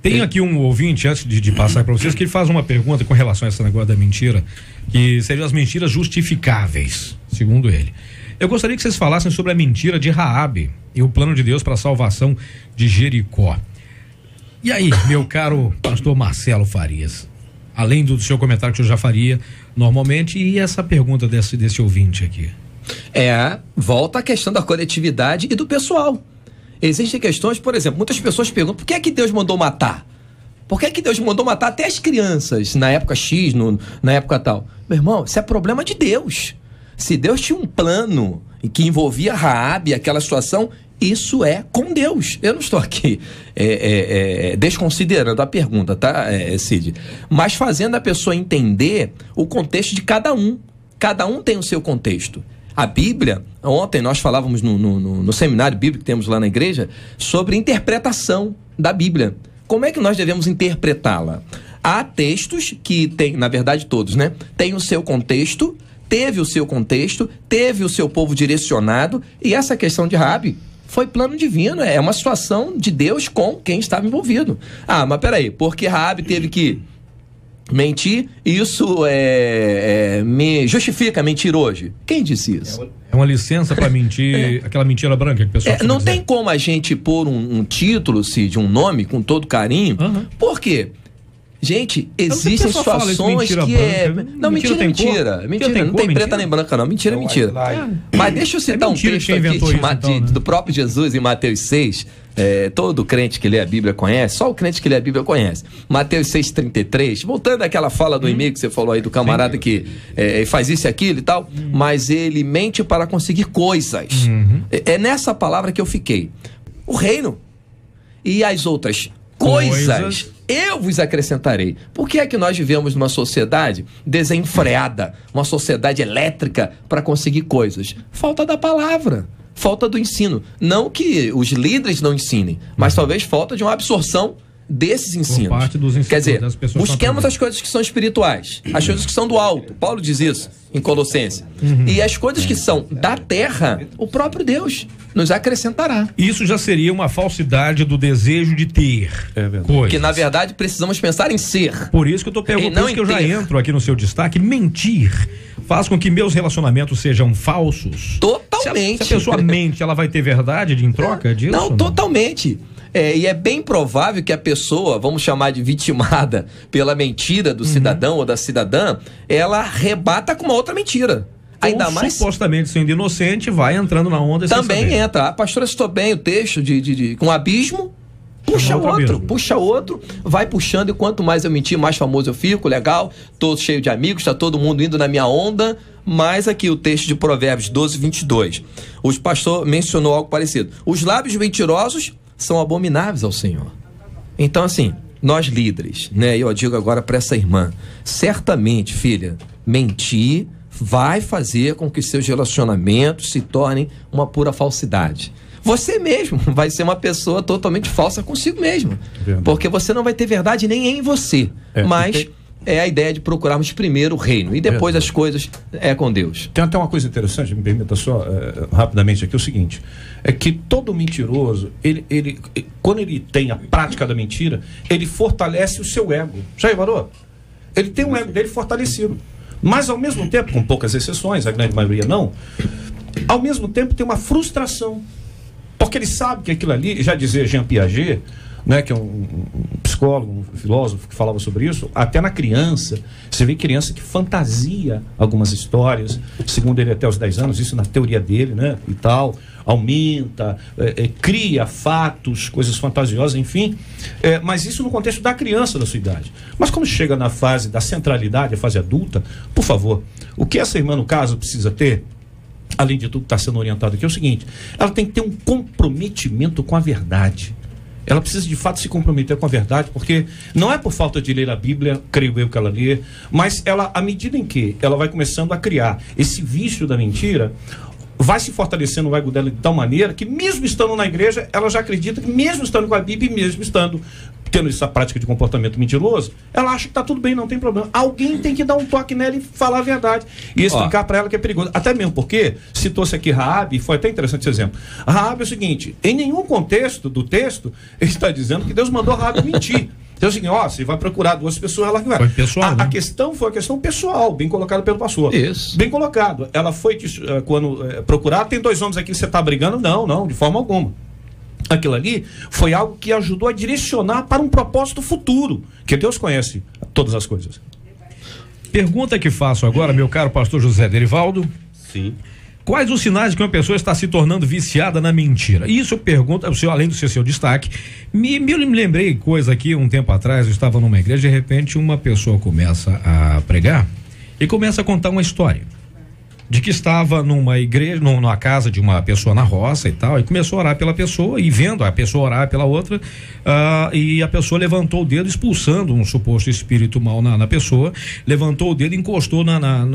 Tem aqui um ouvinte, antes de passar para vocês, que ele faz uma pergunta com relação a esse negócio da mentira, que seriam as mentiras justificáveis, segundo ele. Eu gostaria que vocês falassem sobre a mentira de Raabe e o plano de Deus para a salvação de Jericó. E aí, meu caro pastor Marcelo Farias, além do seu comentário que eu já faria normalmente, e essa pergunta desse ouvinte aqui? Volta a questão da coletividade e do pessoal. Existem questões, por exemplo, muitas pessoas perguntam, por que é que Deus mandou matar? Por que é que Deus mandou matar até as crianças na época X, na época tal? Meu irmão, isso é problema de Deus. Se Deus tinha um plano que envolvia Raabe, aquela situação, isso é com Deus. Eu não estou aqui desconsiderando a pergunta, tá, Cid? Mas fazendo a pessoa entender o contexto de cada um. Cada um tem o seu contexto. A Bíblia, ontem nós falávamos no seminário bíblico que temos lá na igreja, sobre interpretação da Bíblia. Como é que nós devemos interpretá-la? Há textos que tem, na verdade todos, né? Tem o seu contexto, teve o seu contexto, teve o seu povo direcionado, e essa questão de Raabe foi plano divino, é uma situação de Deus com quem estava envolvido. Mas peraí, porque Raabe teve que mentir, isso me justifica mentir hoje? Quem disse isso? É uma licença para mentir, aquela mentira branca que o pessoal não tem como a gente pôr um título, Cid, um nome com todo carinho. Por quê? Gente, existem situações que Não, mentira é mentira. Mentira, não tem preta nem branca, não. Mentira é mentira. Mas deixa eu citar um texto aqui do próprio Jesus em Mateus 6. Todo crente que lê a Bíblia conhece, só o crente que lê a Bíblia conhece. Mateus 6,33, voltando àquela fala do e-mail que você falou aí do camarada que faz isso e aquilo e tal, mas ele mente para conseguir coisas. É nessa palavra que eu fiquei. O reino e as outras coisas eu vos acrescentarei. Por que é que nós vivemos numa sociedade desenfreada, uma sociedade elétrica para conseguir coisas? Falta da palavra. Falta do ensino. Não que os líderes não ensinem, mas talvez falta de uma absorção desses ensinos. Por parte dos ensinos. Quer dizer, busquemos as coisas que são espirituais, as coisas que são do alto. Paulo diz isso em Colossenses. E as coisas que são da terra, o próprio Deus nos acrescentará. Isso já seria uma falsidade do desejo de ter coisas. Que na verdade precisamos pensar em ser. Por isso que eu estou perguntando, por isso que eu já entro aqui no seu destaque. Mentir faz com que meus relacionamentos sejam falsos? Totalmente. Se a pessoa mente, ela vai ter verdade em troca disso? Não, totalmente. E é bem provável que a pessoa, vamos chamar de vitimada pela mentira do cidadão ou da cidadã, ela rebata com uma outra mentira. Ainda mais supostamente sendo inocente, vai entrando na onda. Também entra. A pastora citou bem o texto com abismo, puxa outro, vai puxando, e quanto mais eu mentir, mais famoso eu fico, legal, tô cheio de amigos, tá todo mundo indo na minha onda. Mas aqui o texto de Provérbios 12:22, o pastor mencionou algo parecido. Os lábios mentirosos são abomináveis ao Senhor. Então, assim, nós líderes, né? Eu digo agora para essa irmã, certamente, filha, mentir vai fazer com que seus relacionamentos se tornem uma pura falsidade. Você mesmo vai ser uma pessoa totalmente falsa consigo mesmo. Porque você não vai ter verdade nem em você. Mas é a ideia de procurarmos primeiro o reino e depois as coisas com Deus. Tem até uma coisa interessante, me permita só rapidamente aqui, o seguinte, é que todo mentiroso, ele quando ele tem a prática da mentira, ele fortalece o seu ego. Já reparou? Ele tem um ego dele fortalecido. Mas ao mesmo tempo, com poucas exceções, a grande maioria não, ao mesmo tempo tem uma frustração. Porque ele sabe que aquilo ali, já dizia Jean Piaget, né, que é um psicólogo, um filósofo que falava sobre isso, até na criança, você vê criança que fantasia algumas histórias, segundo ele até os 10 anos, isso na teoria dele, né, e tal, aumenta, cria fatos, coisas fantasiosas, enfim, mas isso no contexto da criança da sua idade. Mas quando chega na fase da centralidade, a fase adulta, por favor, o que essa irmã, no caso, precisa ter, além de tudo que está sendo orientado aqui, é o seguinte: ela tem que ter um comprometimento com a verdade. Ela precisa de fato se comprometer com a verdade, porque não é por falta de ler a Bíblia, creio eu que ela lê, mas ela, à medida em que ela vai começando a criar esse vício da mentira, vai se fortalecendo o ego dela de tal maneira que, mesmo estando na igreja, ela já acredita que, mesmo estando com a Bíblia e mesmo estando tendo essa prática de comportamento mentiroso, ela acha que está tudo bem, não tem problema. Alguém tem que dar um toque nela e falar a verdade e explicar para ela que é perigoso. Até mesmo porque citou-se aqui Raabe, foi até interessante esse exemplo. Raabe é o seguinte: em nenhum contexto do texto ele está dizendo que Deus mandou Raabe mentir. Então é o seguinte: você vai procurar 2 pessoas, ela que vai. Foi pessoal, a questão foi a questão pessoal, bem colocada pelo pastor. Isso. Bem colocado. Ela foi quando procurar, tem 2 homens aqui que você está brigando? Não, de forma alguma. Aquilo ali foi algo que ajudou a direcionar para um propósito futuro, que Deus conhece todas as coisas. Pergunta que faço agora, meu caro pastor José Derivaldo. Sim. Quais os sinais de que uma pessoa está se tornando viciada na mentira? Isso eu pergunto, o senhor, além do ser seu destaque, me lembrei coisa aqui um tempo atrás, eu estava numa igreja, de repente uma pessoa começa a pregar e começa a contar uma história de que estava numa igreja, numa casa de uma pessoa na roça e tal, e começou a orar pela pessoa, e vendo a pessoa orar pela outra, e a pessoa levantou o dedo, expulsando um suposto espírito mal na pessoa, levantou o dedo, encostou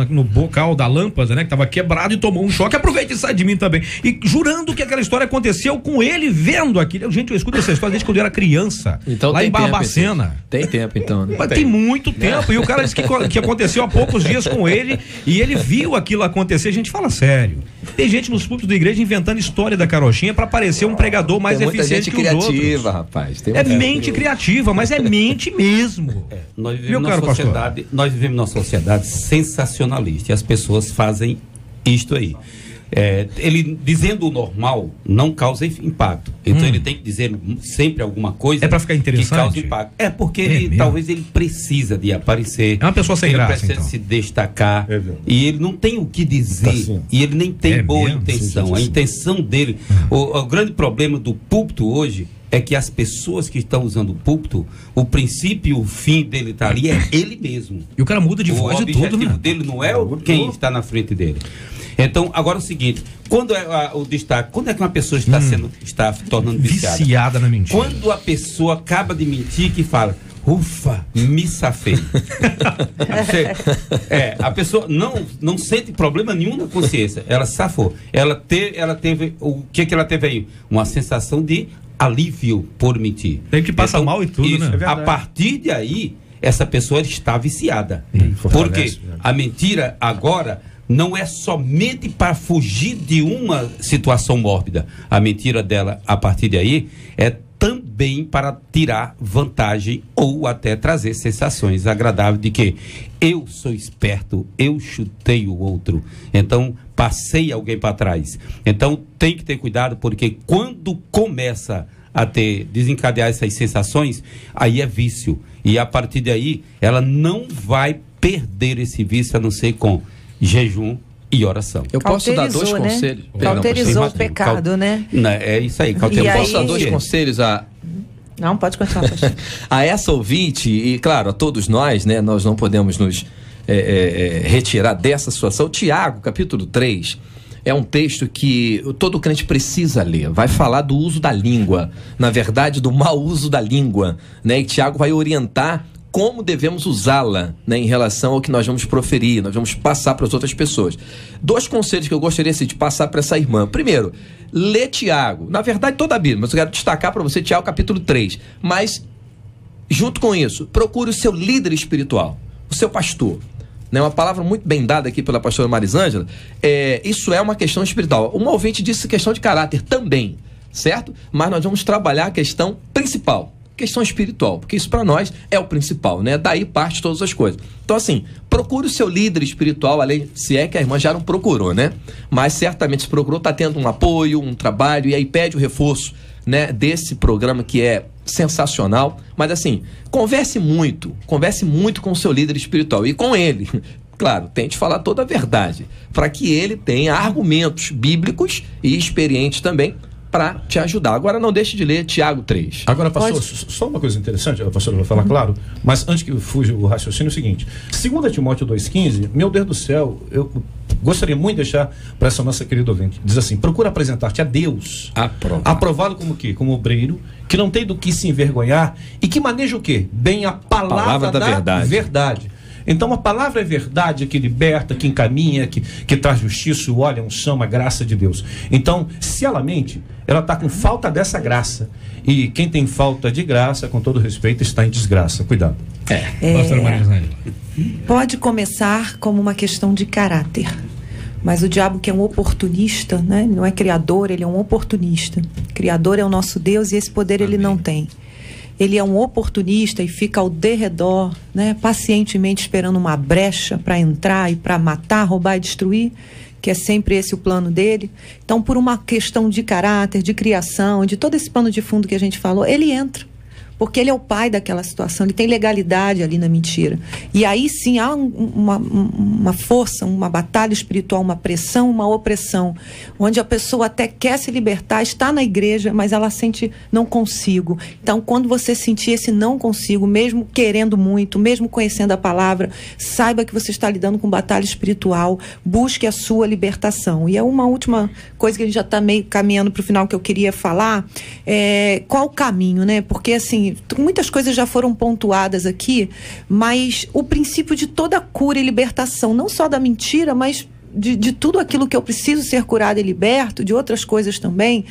no bocal da lâmpada, né, que estava quebrado, e tomou um choque. Aproveita e sai de mim também, e jurando que aquela história aconteceu com ele vendo aquilo. Gente, eu escuto essa história desde quando eu era criança, então, lá em Barbacena. Tem tempo então, né? Tem muito tempo, e o cara disse que aconteceu há poucos dias com ele, e ele viu aquilo acontecer. A gente fala sério. Tem gente nos púlpitos da igreja inventando história da carochinha para parecer um pregador mais eficiente que os outros. Tem muita gente criativa, rapaz. Mente criativa, mas é mente mesmo. Nós vivemos numa sociedade sensacionalista, e as pessoas fazem isto aí. Ele dizendo o normal não causa impacto. Então ele tem que dizer sempre alguma coisa para ficar interessante, que causa impacto. Porque talvez ele precisa de aparecer. É uma pessoa sem graça, precisa se destacar. E ele não tem o que dizer. E ele nem tem boa intenção. Sim. A intenção dele. O grande problema do púlpito hoje é que as pessoas que estão usando o púlpito, o princípio e o fim dele tá ali é ele mesmo. E o cara muda de voz e tudo, né? O objetivo dele não é quem está na frente dele. Então, agora é o seguinte: quando é o destaque, quando é que uma pessoa está tornando viciada na mentira? Quando a pessoa acaba de mentir, que fala: ufa, me safei. A pessoa não sente problema nenhum na consciência, ela safou. Ela teve o que ela teve aí? Uma sensação de alívio por mentir. Tem que passar mal e tudo, isso, né? A partir de aí, essa pessoa está viciada. Porque a mentira agora não é somente para fugir de uma situação mórbida. A mentira dela, a partir de aí, é também para tirar vantagem ou até trazer sensações agradáveis de que eu sou esperto, eu chutei o outro, então passei alguém para trás. Então tem que ter cuidado, porque quando começa a desencadear essas sensações, aí é vício. E a partir daí, ela não vai perder esse vício, a não ser com jejum e oração. Eu posso dar 2 conselhos? Cauterizou o pecado, né? É isso aí. Eu posso dar 2 conselhos a... Não, pode continuar. A essa ouvinte, e claro, a todos nós, né? Nós não podemos nos retirar dessa situação. Tiago, capítulo 3, é um texto que todo crente precisa ler. Vai falar do uso da língua, na verdade, do mau uso da língua, né? E Tiago vai orientar como devemos usá-la, né, em relação ao que nós vamos proferir, nós vamos passar para as outras pessoas. 2 conselhos que eu gostaria de passar para essa irmã. Primeiro, lê Tiago. Na verdade, toda a Bíblia, mas eu quero destacar para você Tiago capítulo 3. Mas, junto com isso, procure o seu líder espiritual, o seu pastor. Né, uma palavra muito bem dada aqui pela pastora Marisângela. Isso é uma questão espiritual. Uma ouvinte disse questão de caráter também, certo? Mas nós vamos trabalhar a questão principal, questão espiritual, porque isso para nós é o principal, né? Daí parte todas as coisas. Então, assim, procure o seu líder espiritual, além, se é que a irmã já não procurou, né? Mas certamente se procurou, está tendo um apoio, um trabalho, e aí pede o reforço, né, desse programa que é sensacional. Mas assim, converse muito com o seu líder espiritual e com ele. Claro, tente falar toda a verdade, para que ele tenha argumentos bíblicos e experientes também para te ajudar. Agora não deixe de ler Tiago 3. Agora, pastor, só uma coisa interessante, a pastora vai falar, claro, mas antes que fuja o raciocínio, é o seguinte: 2 Timóteo 2,15, meu Deus do céu, eu gostaria muito de deixar para essa nossa querida ouvinte. Diz assim: procura apresentar-te a Deus aprovado como o quê? Como obreiro, que não tem do que se envergonhar e que maneja o quê? Bem a palavra da verdade. Então a palavra é verdade, que liberta, que encaminha, que traz justiça, olha, unção, a graça de Deus. Então, se ela mente, ela está com falta dessa graça. E quem tem falta de graça, com todo respeito, está em desgraça. Cuidado. Pastor Maria. Pode começar como uma questão de caráter. Mas o diabo, que é um oportunista, né? Não é criador, ele é um oportunista. Criador é o nosso Deus e esse poder ele não tem. Ele é um oportunista e fica ao derredor, né, pacientemente esperando uma brecha para entrar e para matar, roubar e destruir, que é sempre esse o plano dele. Então, por uma questão de caráter, de criação, de todo esse pano de fundo que a gente falou, ele entra. Porque ele é o pai daquela situação, ele tem legalidade ali na mentira. E aí sim há uma força, uma batalha espiritual, uma pressão, uma opressão, onde a pessoa até quer se libertar, está na igreja, mas ela sente, não consigo. Então, quando você sentir esse não consigo, mesmo querendo muito, mesmo conhecendo a palavra, saiba que você está lidando com batalha espiritual, busque a sua libertação. E é uma última coisa que a gente já está meio caminhando para o final que eu queria falar, qual o caminho, né? Porque assim, muitas coisas já foram pontuadas aqui, mas o princípio de toda cura e libertação, não só da mentira, mas de tudo aquilo que eu preciso ser curado e liberto, de outras coisas também,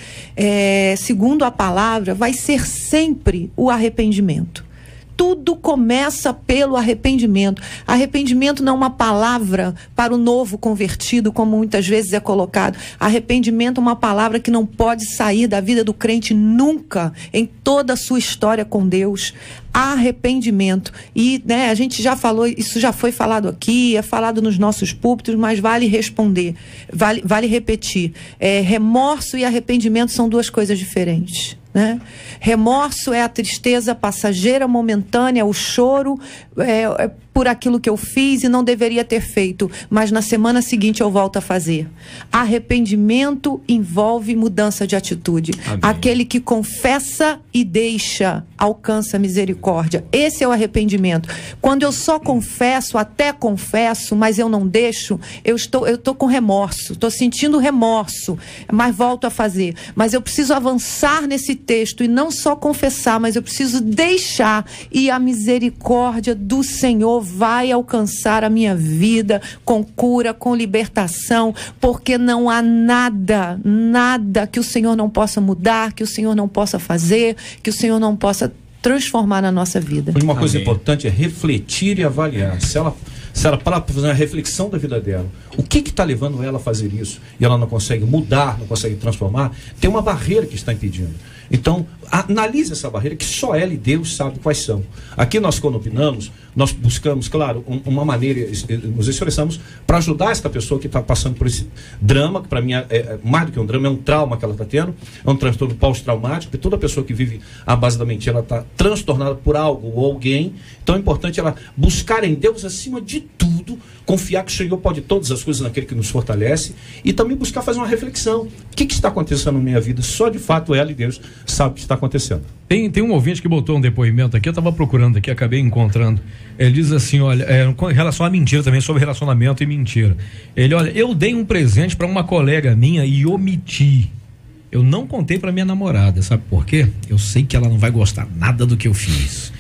segundo a palavra, vai ser sempre o arrependimento. Tudo começa pelo arrependimento. Arrependimento não é uma palavra para o novo convertido, como muitas vezes é colocado. Arrependimento é uma palavra que não pode sair da vida do crente nunca, em toda a sua história com Deus. Arrependimento. E a gente já falou, isso já foi falado aqui, é falado nos nossos púlpitos, mas vale responder, vale repetir. Remorso e arrependimento são duas coisas diferentes. Né? Remorso é a tristeza passageira, momentânea, o choro por aquilo que eu fiz e não deveria ter feito, mas na semana seguinte eu volto a fazer. Arrependimento envolve mudança de atitude. Amém. Aquele que confessa e deixa alcança misericórdia. Esse é o arrependimento. Quando eu só confesso, até confesso, mas eu não deixo, eu estou com remorso, estou sentindo remorso, mas volto a fazer. Mas eu preciso avançar nesse texto e não só confessar, mas eu preciso deixar, e a misericórdia do Senhor vai alcançar a minha vida com cura, com libertação, porque não há nada que o Senhor não possa mudar, que o Senhor não possa fazer, que o Senhor não possa transformar na nossa vida. Uma coisa importante é refletir e avaliar. Se ela parar para fazer uma reflexão da vida dela, o que está levando ela a fazer isso, e ela não consegue mudar, não consegue transformar, tem uma barreira que está impedindo. Então, analise essa barreira, que só ela e Deus sabem quais são. Aqui nós, quando opinamos, nós buscamos, claro, uma maneira, nos expressamos para ajudar esta pessoa que está passando por esse drama, que para mim é mais do que um drama, é um trauma que ela está tendo, é um transtorno pós-traumático, porque toda pessoa que vive à base da mentira, ela está transtornada por algo ou alguém. Então é importante ela buscar em Deus, acima de tudo, confiar que o Senhor pode todas as coisas naquele que nos fortalece, e também buscar fazer uma reflexão. O que está acontecendo na minha vida? Só de fato ela e Deus sabe o que está acontecendo. Tem um ouvinte que botou um depoimento aqui, eu estava procurando aqui, acabei encontrando. Ele diz assim, olha, com relação à mentira também, sobre relacionamento e mentira. Ele, olha, eu dei um presente para uma colega minha e omiti. Eu não contei para minha namorada, sabe por quê? Eu sei que ela não vai gostar nada do que eu fiz.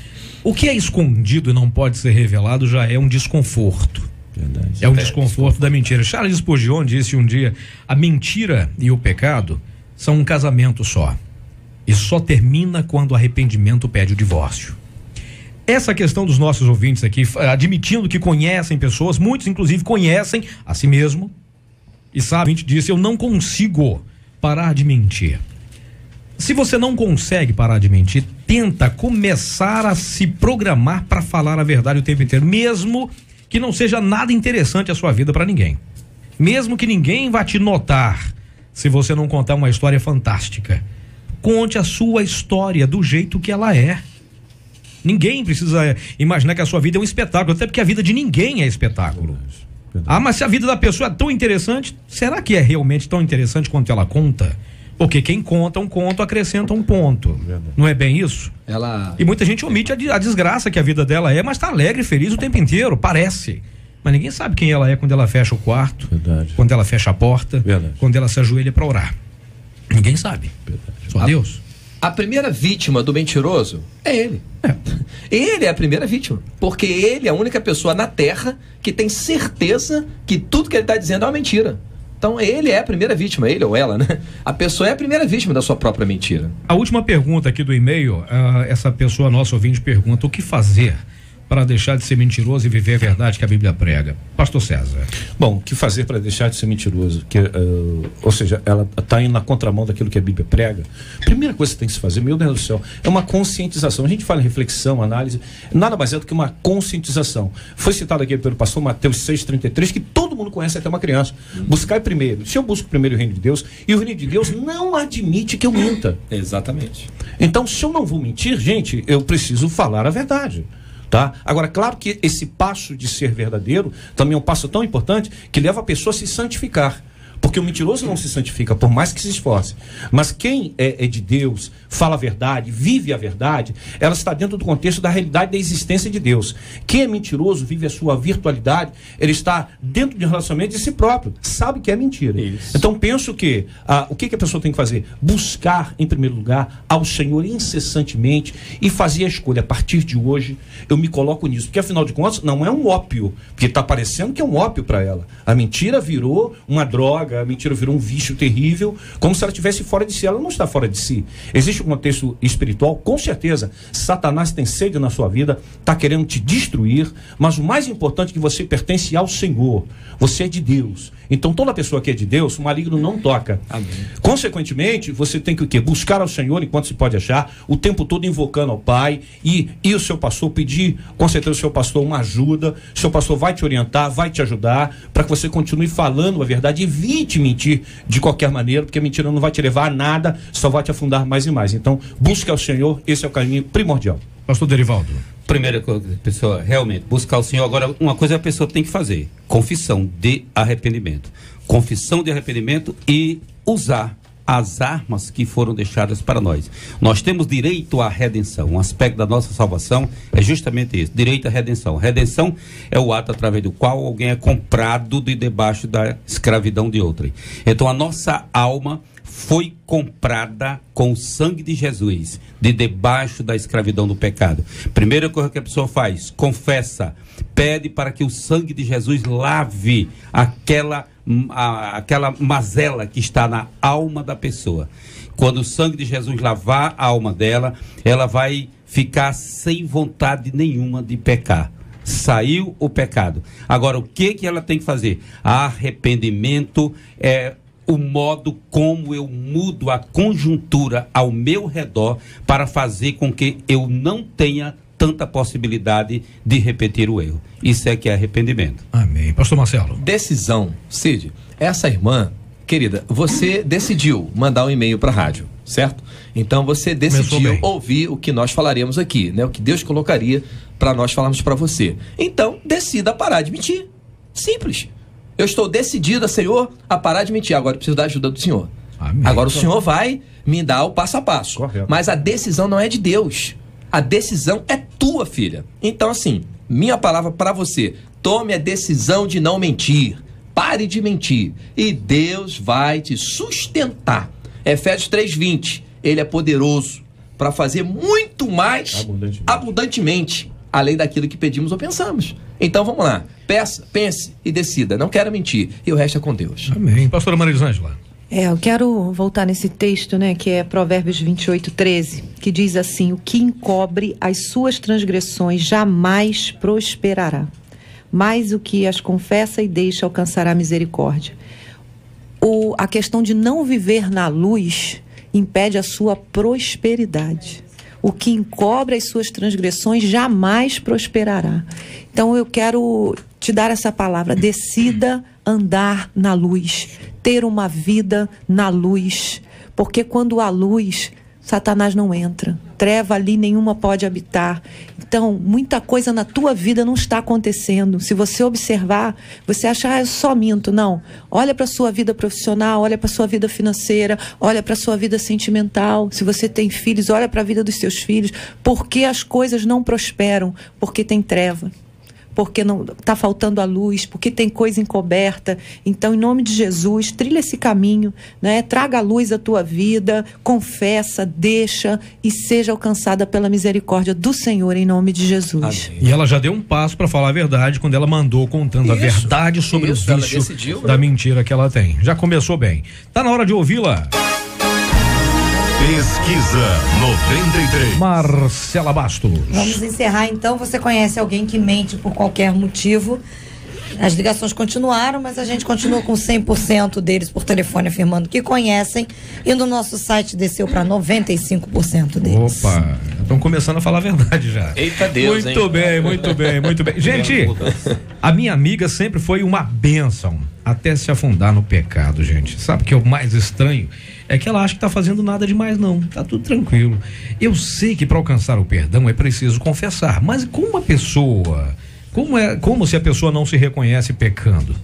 O que é escondido e não pode ser revelado já é um desconforto. Verdade. É um desconforto da mentira. Charles Spurgeon disse um dia: a mentira e o pecado são um casamento só. E só termina quando o arrependimento pede o divórcio. Essa questão dos nossos ouvintes aqui, admitindo que conhecem pessoas, muitos inclusive conhecem a si mesmo, e sabe, a gente disse: eu não consigo parar de mentir. Se você não consegue parar de mentir, tenta começar a se programar para falar a verdade o tempo inteiro, mesmo que não seja nada interessante a sua vida para ninguém. Mesmo que ninguém vá te notar se você não contar uma história fantástica. Conte a sua história do jeito que ela é. Ninguém precisa imaginar que a sua vida é um espetáculo, até porque a vida de ninguém é espetáculo. Ah, mas se a vida da pessoa é tão interessante, será que é realmente tão interessante quanto ela conta? Porque quem conta um conto acrescenta um ponto. Não é bem isso? E muita gente omite a desgraça que a vida dela é, mas está alegre e feliz o tempo inteiro, parece. Mas ninguém sabe quem ela é quando ela fecha o quarto, quando ela fecha a porta, quando ela se ajoelha para orar. Ninguém sabe. Só Deus. A primeira vítima do mentiroso é ele. Ele é a primeira vítima. Porque ele é a única pessoa na Terra que tem certeza que tudo que ele está dizendo é uma mentira. Então ele é a primeira vítima, ele ou ela, né? A pessoa é a primeira vítima da sua própria mentira. A última pergunta aqui do e-mail, essa pessoa, nosso ouvinte, pergunta: o que fazer para deixar de ser mentiroso e viver a verdade que a Bíblia prega? Pastor César. Bom, o que fazer para deixar de ser mentiroso? Ou seja, ela está indo na contramão daquilo que a Bíblia prega. Primeira coisa que tem que se fazer, meu Deus do céu, é uma conscientização. A gente fala em reflexão, análise, nada mais é do que uma conscientização. Foi citado aqui pelo pastor Mateus 6,33, que todo mundo conhece, até uma criança. Buscar primeiro. Se eu busco primeiro o reino de Deus, e o reino de Deus não admite que eu minta. Exatamente. Então, se eu não vou mentir, gente, eu preciso falar a verdade. Tá? Agora, claro que esse passo de ser verdadeiro também é um passo tão importante que leva a pessoa a se santificar. Porque o mentiroso não se santifica, por mais que se esforce. Mas quem é de Deus, fala a verdade, vive a verdade, ela está dentro do contexto da realidade da existência de Deus. Quem é mentiroso, vive a sua virtualidade, ele está dentro de um relacionamento de si próprio, sabe que é mentira. Isso. Então penso que, o que a pessoa tem que fazer? Buscar, em primeiro lugar, ao Senhor incessantemente e fazer a escolha. A partir de hoje, eu me coloco nisso. Porque, afinal de contas, não é um ópio, porque está parecendo que é um ópio para ela. A mentira virou uma droga, a mentira virou um vício terrível, como se ela estivesse fora de si. Ela não está fora de si. Existe um contexto espiritual, com certeza. Satanás tem sede na sua vida, está querendo te destruir, mas o mais importante é que você pertence ao Senhor. Você é de Deus. Então, toda pessoa que é de Deus, o maligno não toca. Amém. Consequentemente, você tem que o quê? Buscar ao Senhor enquanto se pode achar, o tempo todo invocando ao Pai, e o seu pastor, pedir, com certeza, o seu pastor uma ajuda. O seu pastor vai te orientar, vai te ajudar, para que você continue falando a verdade. Evite mentir de qualquer maneira, porque a mentira não vai te levar a nada, só vai te afundar mais e mais. Então, busque ao Senhor, esse é o caminho primordial. Pastor Derivaldo. Primeira coisa, pessoa, realmente, buscar o Senhor. Agora, uma coisa a pessoa tem que fazer: confissão de arrependimento. Confissão de arrependimento e usar as armas que foram deixadas para nós. Nós temos direito à redenção. Um aspecto da nossa salvação é justamente isso: direito à redenção. Redenção é o ato através do qual alguém é comprado de debaixo da escravidão de outrem. Então, a nossa alma foi comprada com o sangue de Jesus, de debaixo da escravidão do pecado. Primeira coisa que a pessoa faz: confessa, pede para que o sangue de Jesus lave aquela mazela que está na alma da pessoa. Quando o sangue de Jesus lavar a alma dela, ela vai ficar sem vontade nenhuma de pecar. Saiu o pecado. Agora, o que ela tem que fazer? Arrependimento é o modo como eu mudo a conjuntura ao meu redor para fazer com que eu não tenha tanta possibilidade de repetir o erro. Isso é que é arrependimento. Amém. Pastor Marcelo. Decisão. Cid, essa irmã, querida, você decidiu mandar um e-mail para a rádio, certo? Então você decidiu ouvir o que nós falaremos aqui, né? O que Deus colocaria para nós falarmos para você. Então, decida parar de mentir. Simples. Eu estou decidida, Senhor, a parar de mentir. Agora eu preciso da ajuda do Senhor. Amém. Agora o Senhor vai me dar o passo a passo. Correto. Mas a decisão não é de Deus. A decisão é tua, filha. Então, assim, minha palavra para você: tome a decisão de não mentir. Pare de mentir. E Deus vai te sustentar. Efésios 3:20. Ele é poderoso para fazer muito mais abundantemente, além daquilo que pedimos ou pensamos. Então vamos lá, peça, pense e decida. Não quero mentir, e o resto é com Deus. Amém. Pastora Maria Elisângela. Eu quero voltar nesse texto, né, que é Provérbios 28:13, que diz assim: o que encobre as suas transgressões jamais prosperará, mas o que as confessa e deixa alcançará misericórdia. A questão de não viver na luz impede a sua prosperidade. O que encobre as suas transgressões jamais prosperará. Então eu quero te dar essa palavra: decida andar na luz, ter uma vida na luz, porque quando há luz, Satanás não entra. Treva ali nenhuma pode habitar. Então, muita coisa na tua vida não está acontecendo. Se você observar, você acha, eu só minto. Não. Olha para a sua vida profissional, olha para a sua vida financeira, olha para a sua vida sentimental. Se você tem filhos, olha para a vida dos seus filhos. Porque as coisas não prosperam? Porque tem treva. Porque não está faltando a luz, porque tem coisa encoberta. Então, em nome de Jesus, trilha esse caminho, né? Traga a luz à tua vida, confessa, deixa e seja alcançada pela misericórdia do Senhor, em nome de Jesus. Amém. E ela já deu um passo para falar a verdade quando ela mandou contando a verdade sobre o vício da mentira que ela tem. Já começou bem. Tá na hora de ouvi-la. Pesquisa 93. Marcela Bastos. Vamos encerrar então. Você conhece alguém que mente por qualquer motivo? As ligações continuaram, mas a gente continua com 100% deles por telefone afirmando que conhecem, e no nosso site desceu para 95% deles. Opa, estão começando a falar a verdade já. Eita Deus, muito hein? bem, muito bem, muito bem. Gente, a minha amiga sempre foi uma bênção até se afundar no pecado, gente. Sabe o que é o mais estranho? É que ela acha que tá fazendo nada demais, não. Tá tudo tranquilo. Eu sei que para alcançar o perdão é preciso confessar, mas como a pessoa... Como se a pessoa não se reconhece pecando?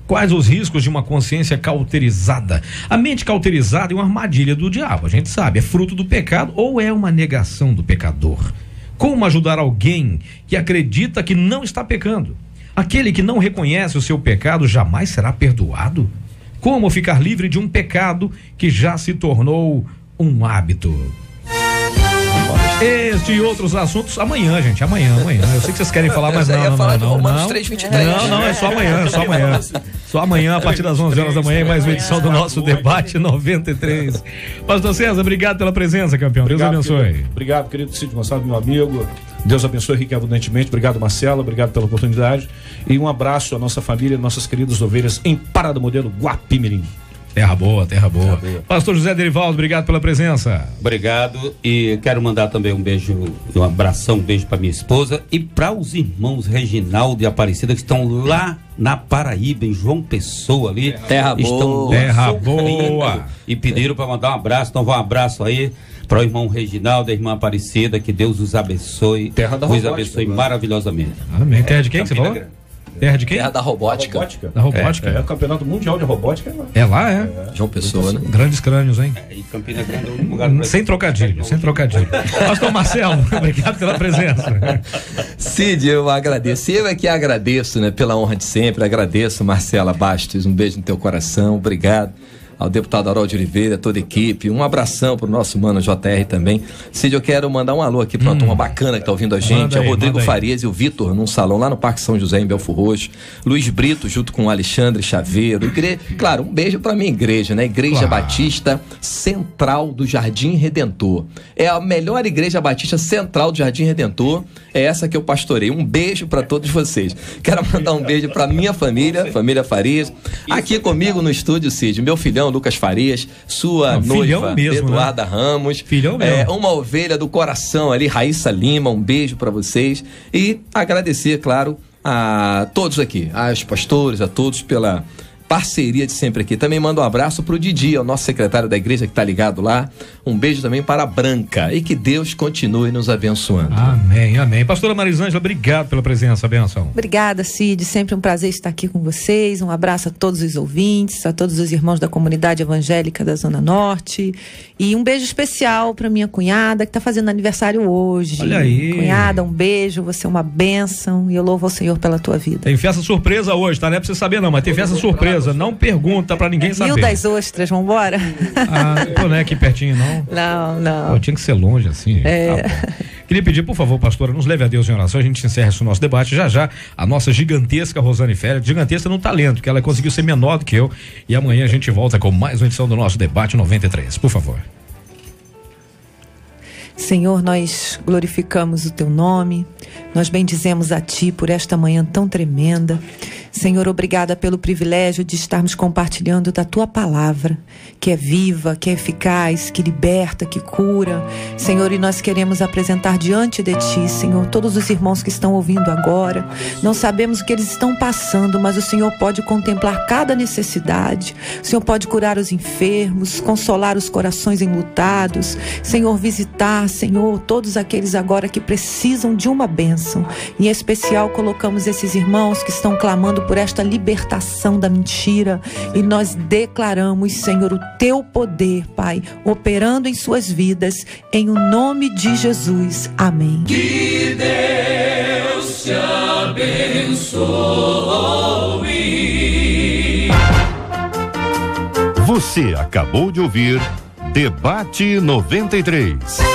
Quais os riscos de uma consciência cauterizada? A mente cauterizada é uma armadilha do diabo, a gente sabe, é fruto do pecado ou é uma negação do pecador? Como ajudar alguém que acredita que não está pecando? Aquele que não reconhece o seu pecado jamais será perdoado? Como ficar livre de um pecado que já se tornou um hábito? Este e outros assuntos amanhã, gente, amanhã. Eu sei que vocês querem falar, mas não, é só amanhã, Só amanhã, a partir das 11 horas da manhã, mais uma edição do nosso Debate 93. Pastor César, obrigado pela presença, campeão. Obrigado, Deus abençoe. Querido. Obrigado, querido Cid Gonçalves, meu amigo. Deus abençoe rique e abundantemente. Obrigado, Marcela. Obrigado pela oportunidade. E um abraço à nossa família, nossas queridas ovelhas em Parada Modelo Guapimirim. Terra boa. Pastor José Derivaldo, obrigado pela presença. Obrigado, e quero mandar também um beijo, um abração, um beijo para minha esposa e para os irmãos Reginaldo e Aparecida que estão lá na Paraíba, em João Pessoa ali. Terra boa. E pediram para mandar um abraço, então um abraço aí para o irmão Reginaldo e a irmã Aparecida, que Deus os abençoe. Terra da Robótica, abençoe maravilhosamente. Amém. Terra de quem que você falou? Terra de quem? Terra da robótica. Da robótica? É o campeonato mundial de robótica. É lá, é? João Pessoa, né? Grandes crânios, hein? E Campina Grande é o último lugar. Sem trocadilho. Pastor Marcelo, obrigado pela presença. Cid, eu agradeço. Eu é que agradeço, né? Pela honra de sempre. Agradeço, Marcela Bastos. Um beijo no teu coração. Obrigado. Ao deputado Harold Oliveira, toda a equipe, um abração pro nosso mano JR também. Cid, eu quero mandar um alô aqui pra uma turma bacana que tá ouvindo a gente, é o Rodrigo Farias e o Vitor, num salão lá no Parque São José, em Belford Roxo, Luiz Brito, junto com o Alexandre Chaveiro, claro, um beijo pra minha igreja, né? Igreja Batista Central do Jardim Redentor. É a melhor igreja batista central do Jardim Redentor, é essa que eu pastorei. Um beijo pra todos vocês. Quero mandar um beijo pra minha família Farias, aqui comigo no estúdio, Cid, meu filhão Lucas Farias, sua noiva mesmo, Eduarda, né? Ramos, filhão mesmo. Uma ovelha do coração ali, Raíssa Lima, um beijo pra vocês e agradecer, claro, a todos aqui, aos pastores, a todos pela parceria de sempre aqui. Também mando um abraço pro Didi, o nosso secretário da igreja que tá ligado lá. Um beijo também para a Branca e que Deus continue nos abençoando. Amém. Pastora Marisângela, obrigado pela presença, benção. Obrigada, Cid, sempre um prazer estar aqui com vocês. Um abraço a todos os ouvintes, a todos os irmãos da comunidade evangélica da Zona Norte e um beijo especial para minha cunhada que tá fazendo aniversário hoje. Olha aí. Cunhada, um beijo, você é uma bênção e eu louvo ao Senhor pela tua vida. Tem festa surpresa hoje, tá? Não é pra você saber não, mas tem festa surpresa. Não pergunta pra ninguém saber. Rio das Ostras, vambora? Não é aqui pertinho, não? Não. Pô, tinha que ser longe, assim. É. Tá. Queria pedir, por favor, pastora, nos leve a Deus em oração. A gente encerra esse nosso debate. Já, a nossa gigantesca Rosane Félix, gigantesca no talento, porque ela conseguiu ser menor do que eu. E amanhã a gente volta com mais uma edição do nosso Debate 93. Por favor. Senhor, nós glorificamos o teu nome, nós bendizemos a ti por esta manhã tão tremenda. Senhor, obrigada pelo privilégio de estarmos compartilhando da Tua palavra, que é viva, que é eficaz, que liberta, que cura. Senhor, e nós queremos apresentar diante de Ti, Senhor, todos os irmãos que estão ouvindo agora. Não sabemos o que eles estão passando, mas o Senhor pode contemplar cada necessidade. O Senhor pode curar os enfermos, consolar os corações enlutados. Senhor, visitar, Senhor, todos aqueles agora que precisam de uma bênção. Em especial, colocamos esses irmãos que estão clamando por esta libertação da mentira, e nós declaramos, Senhor, o Teu poder, Pai, operando em suas vidas, em o nome de Jesus. Amém. Que Deus te abençoe. Você acabou de ouvir Debate 93.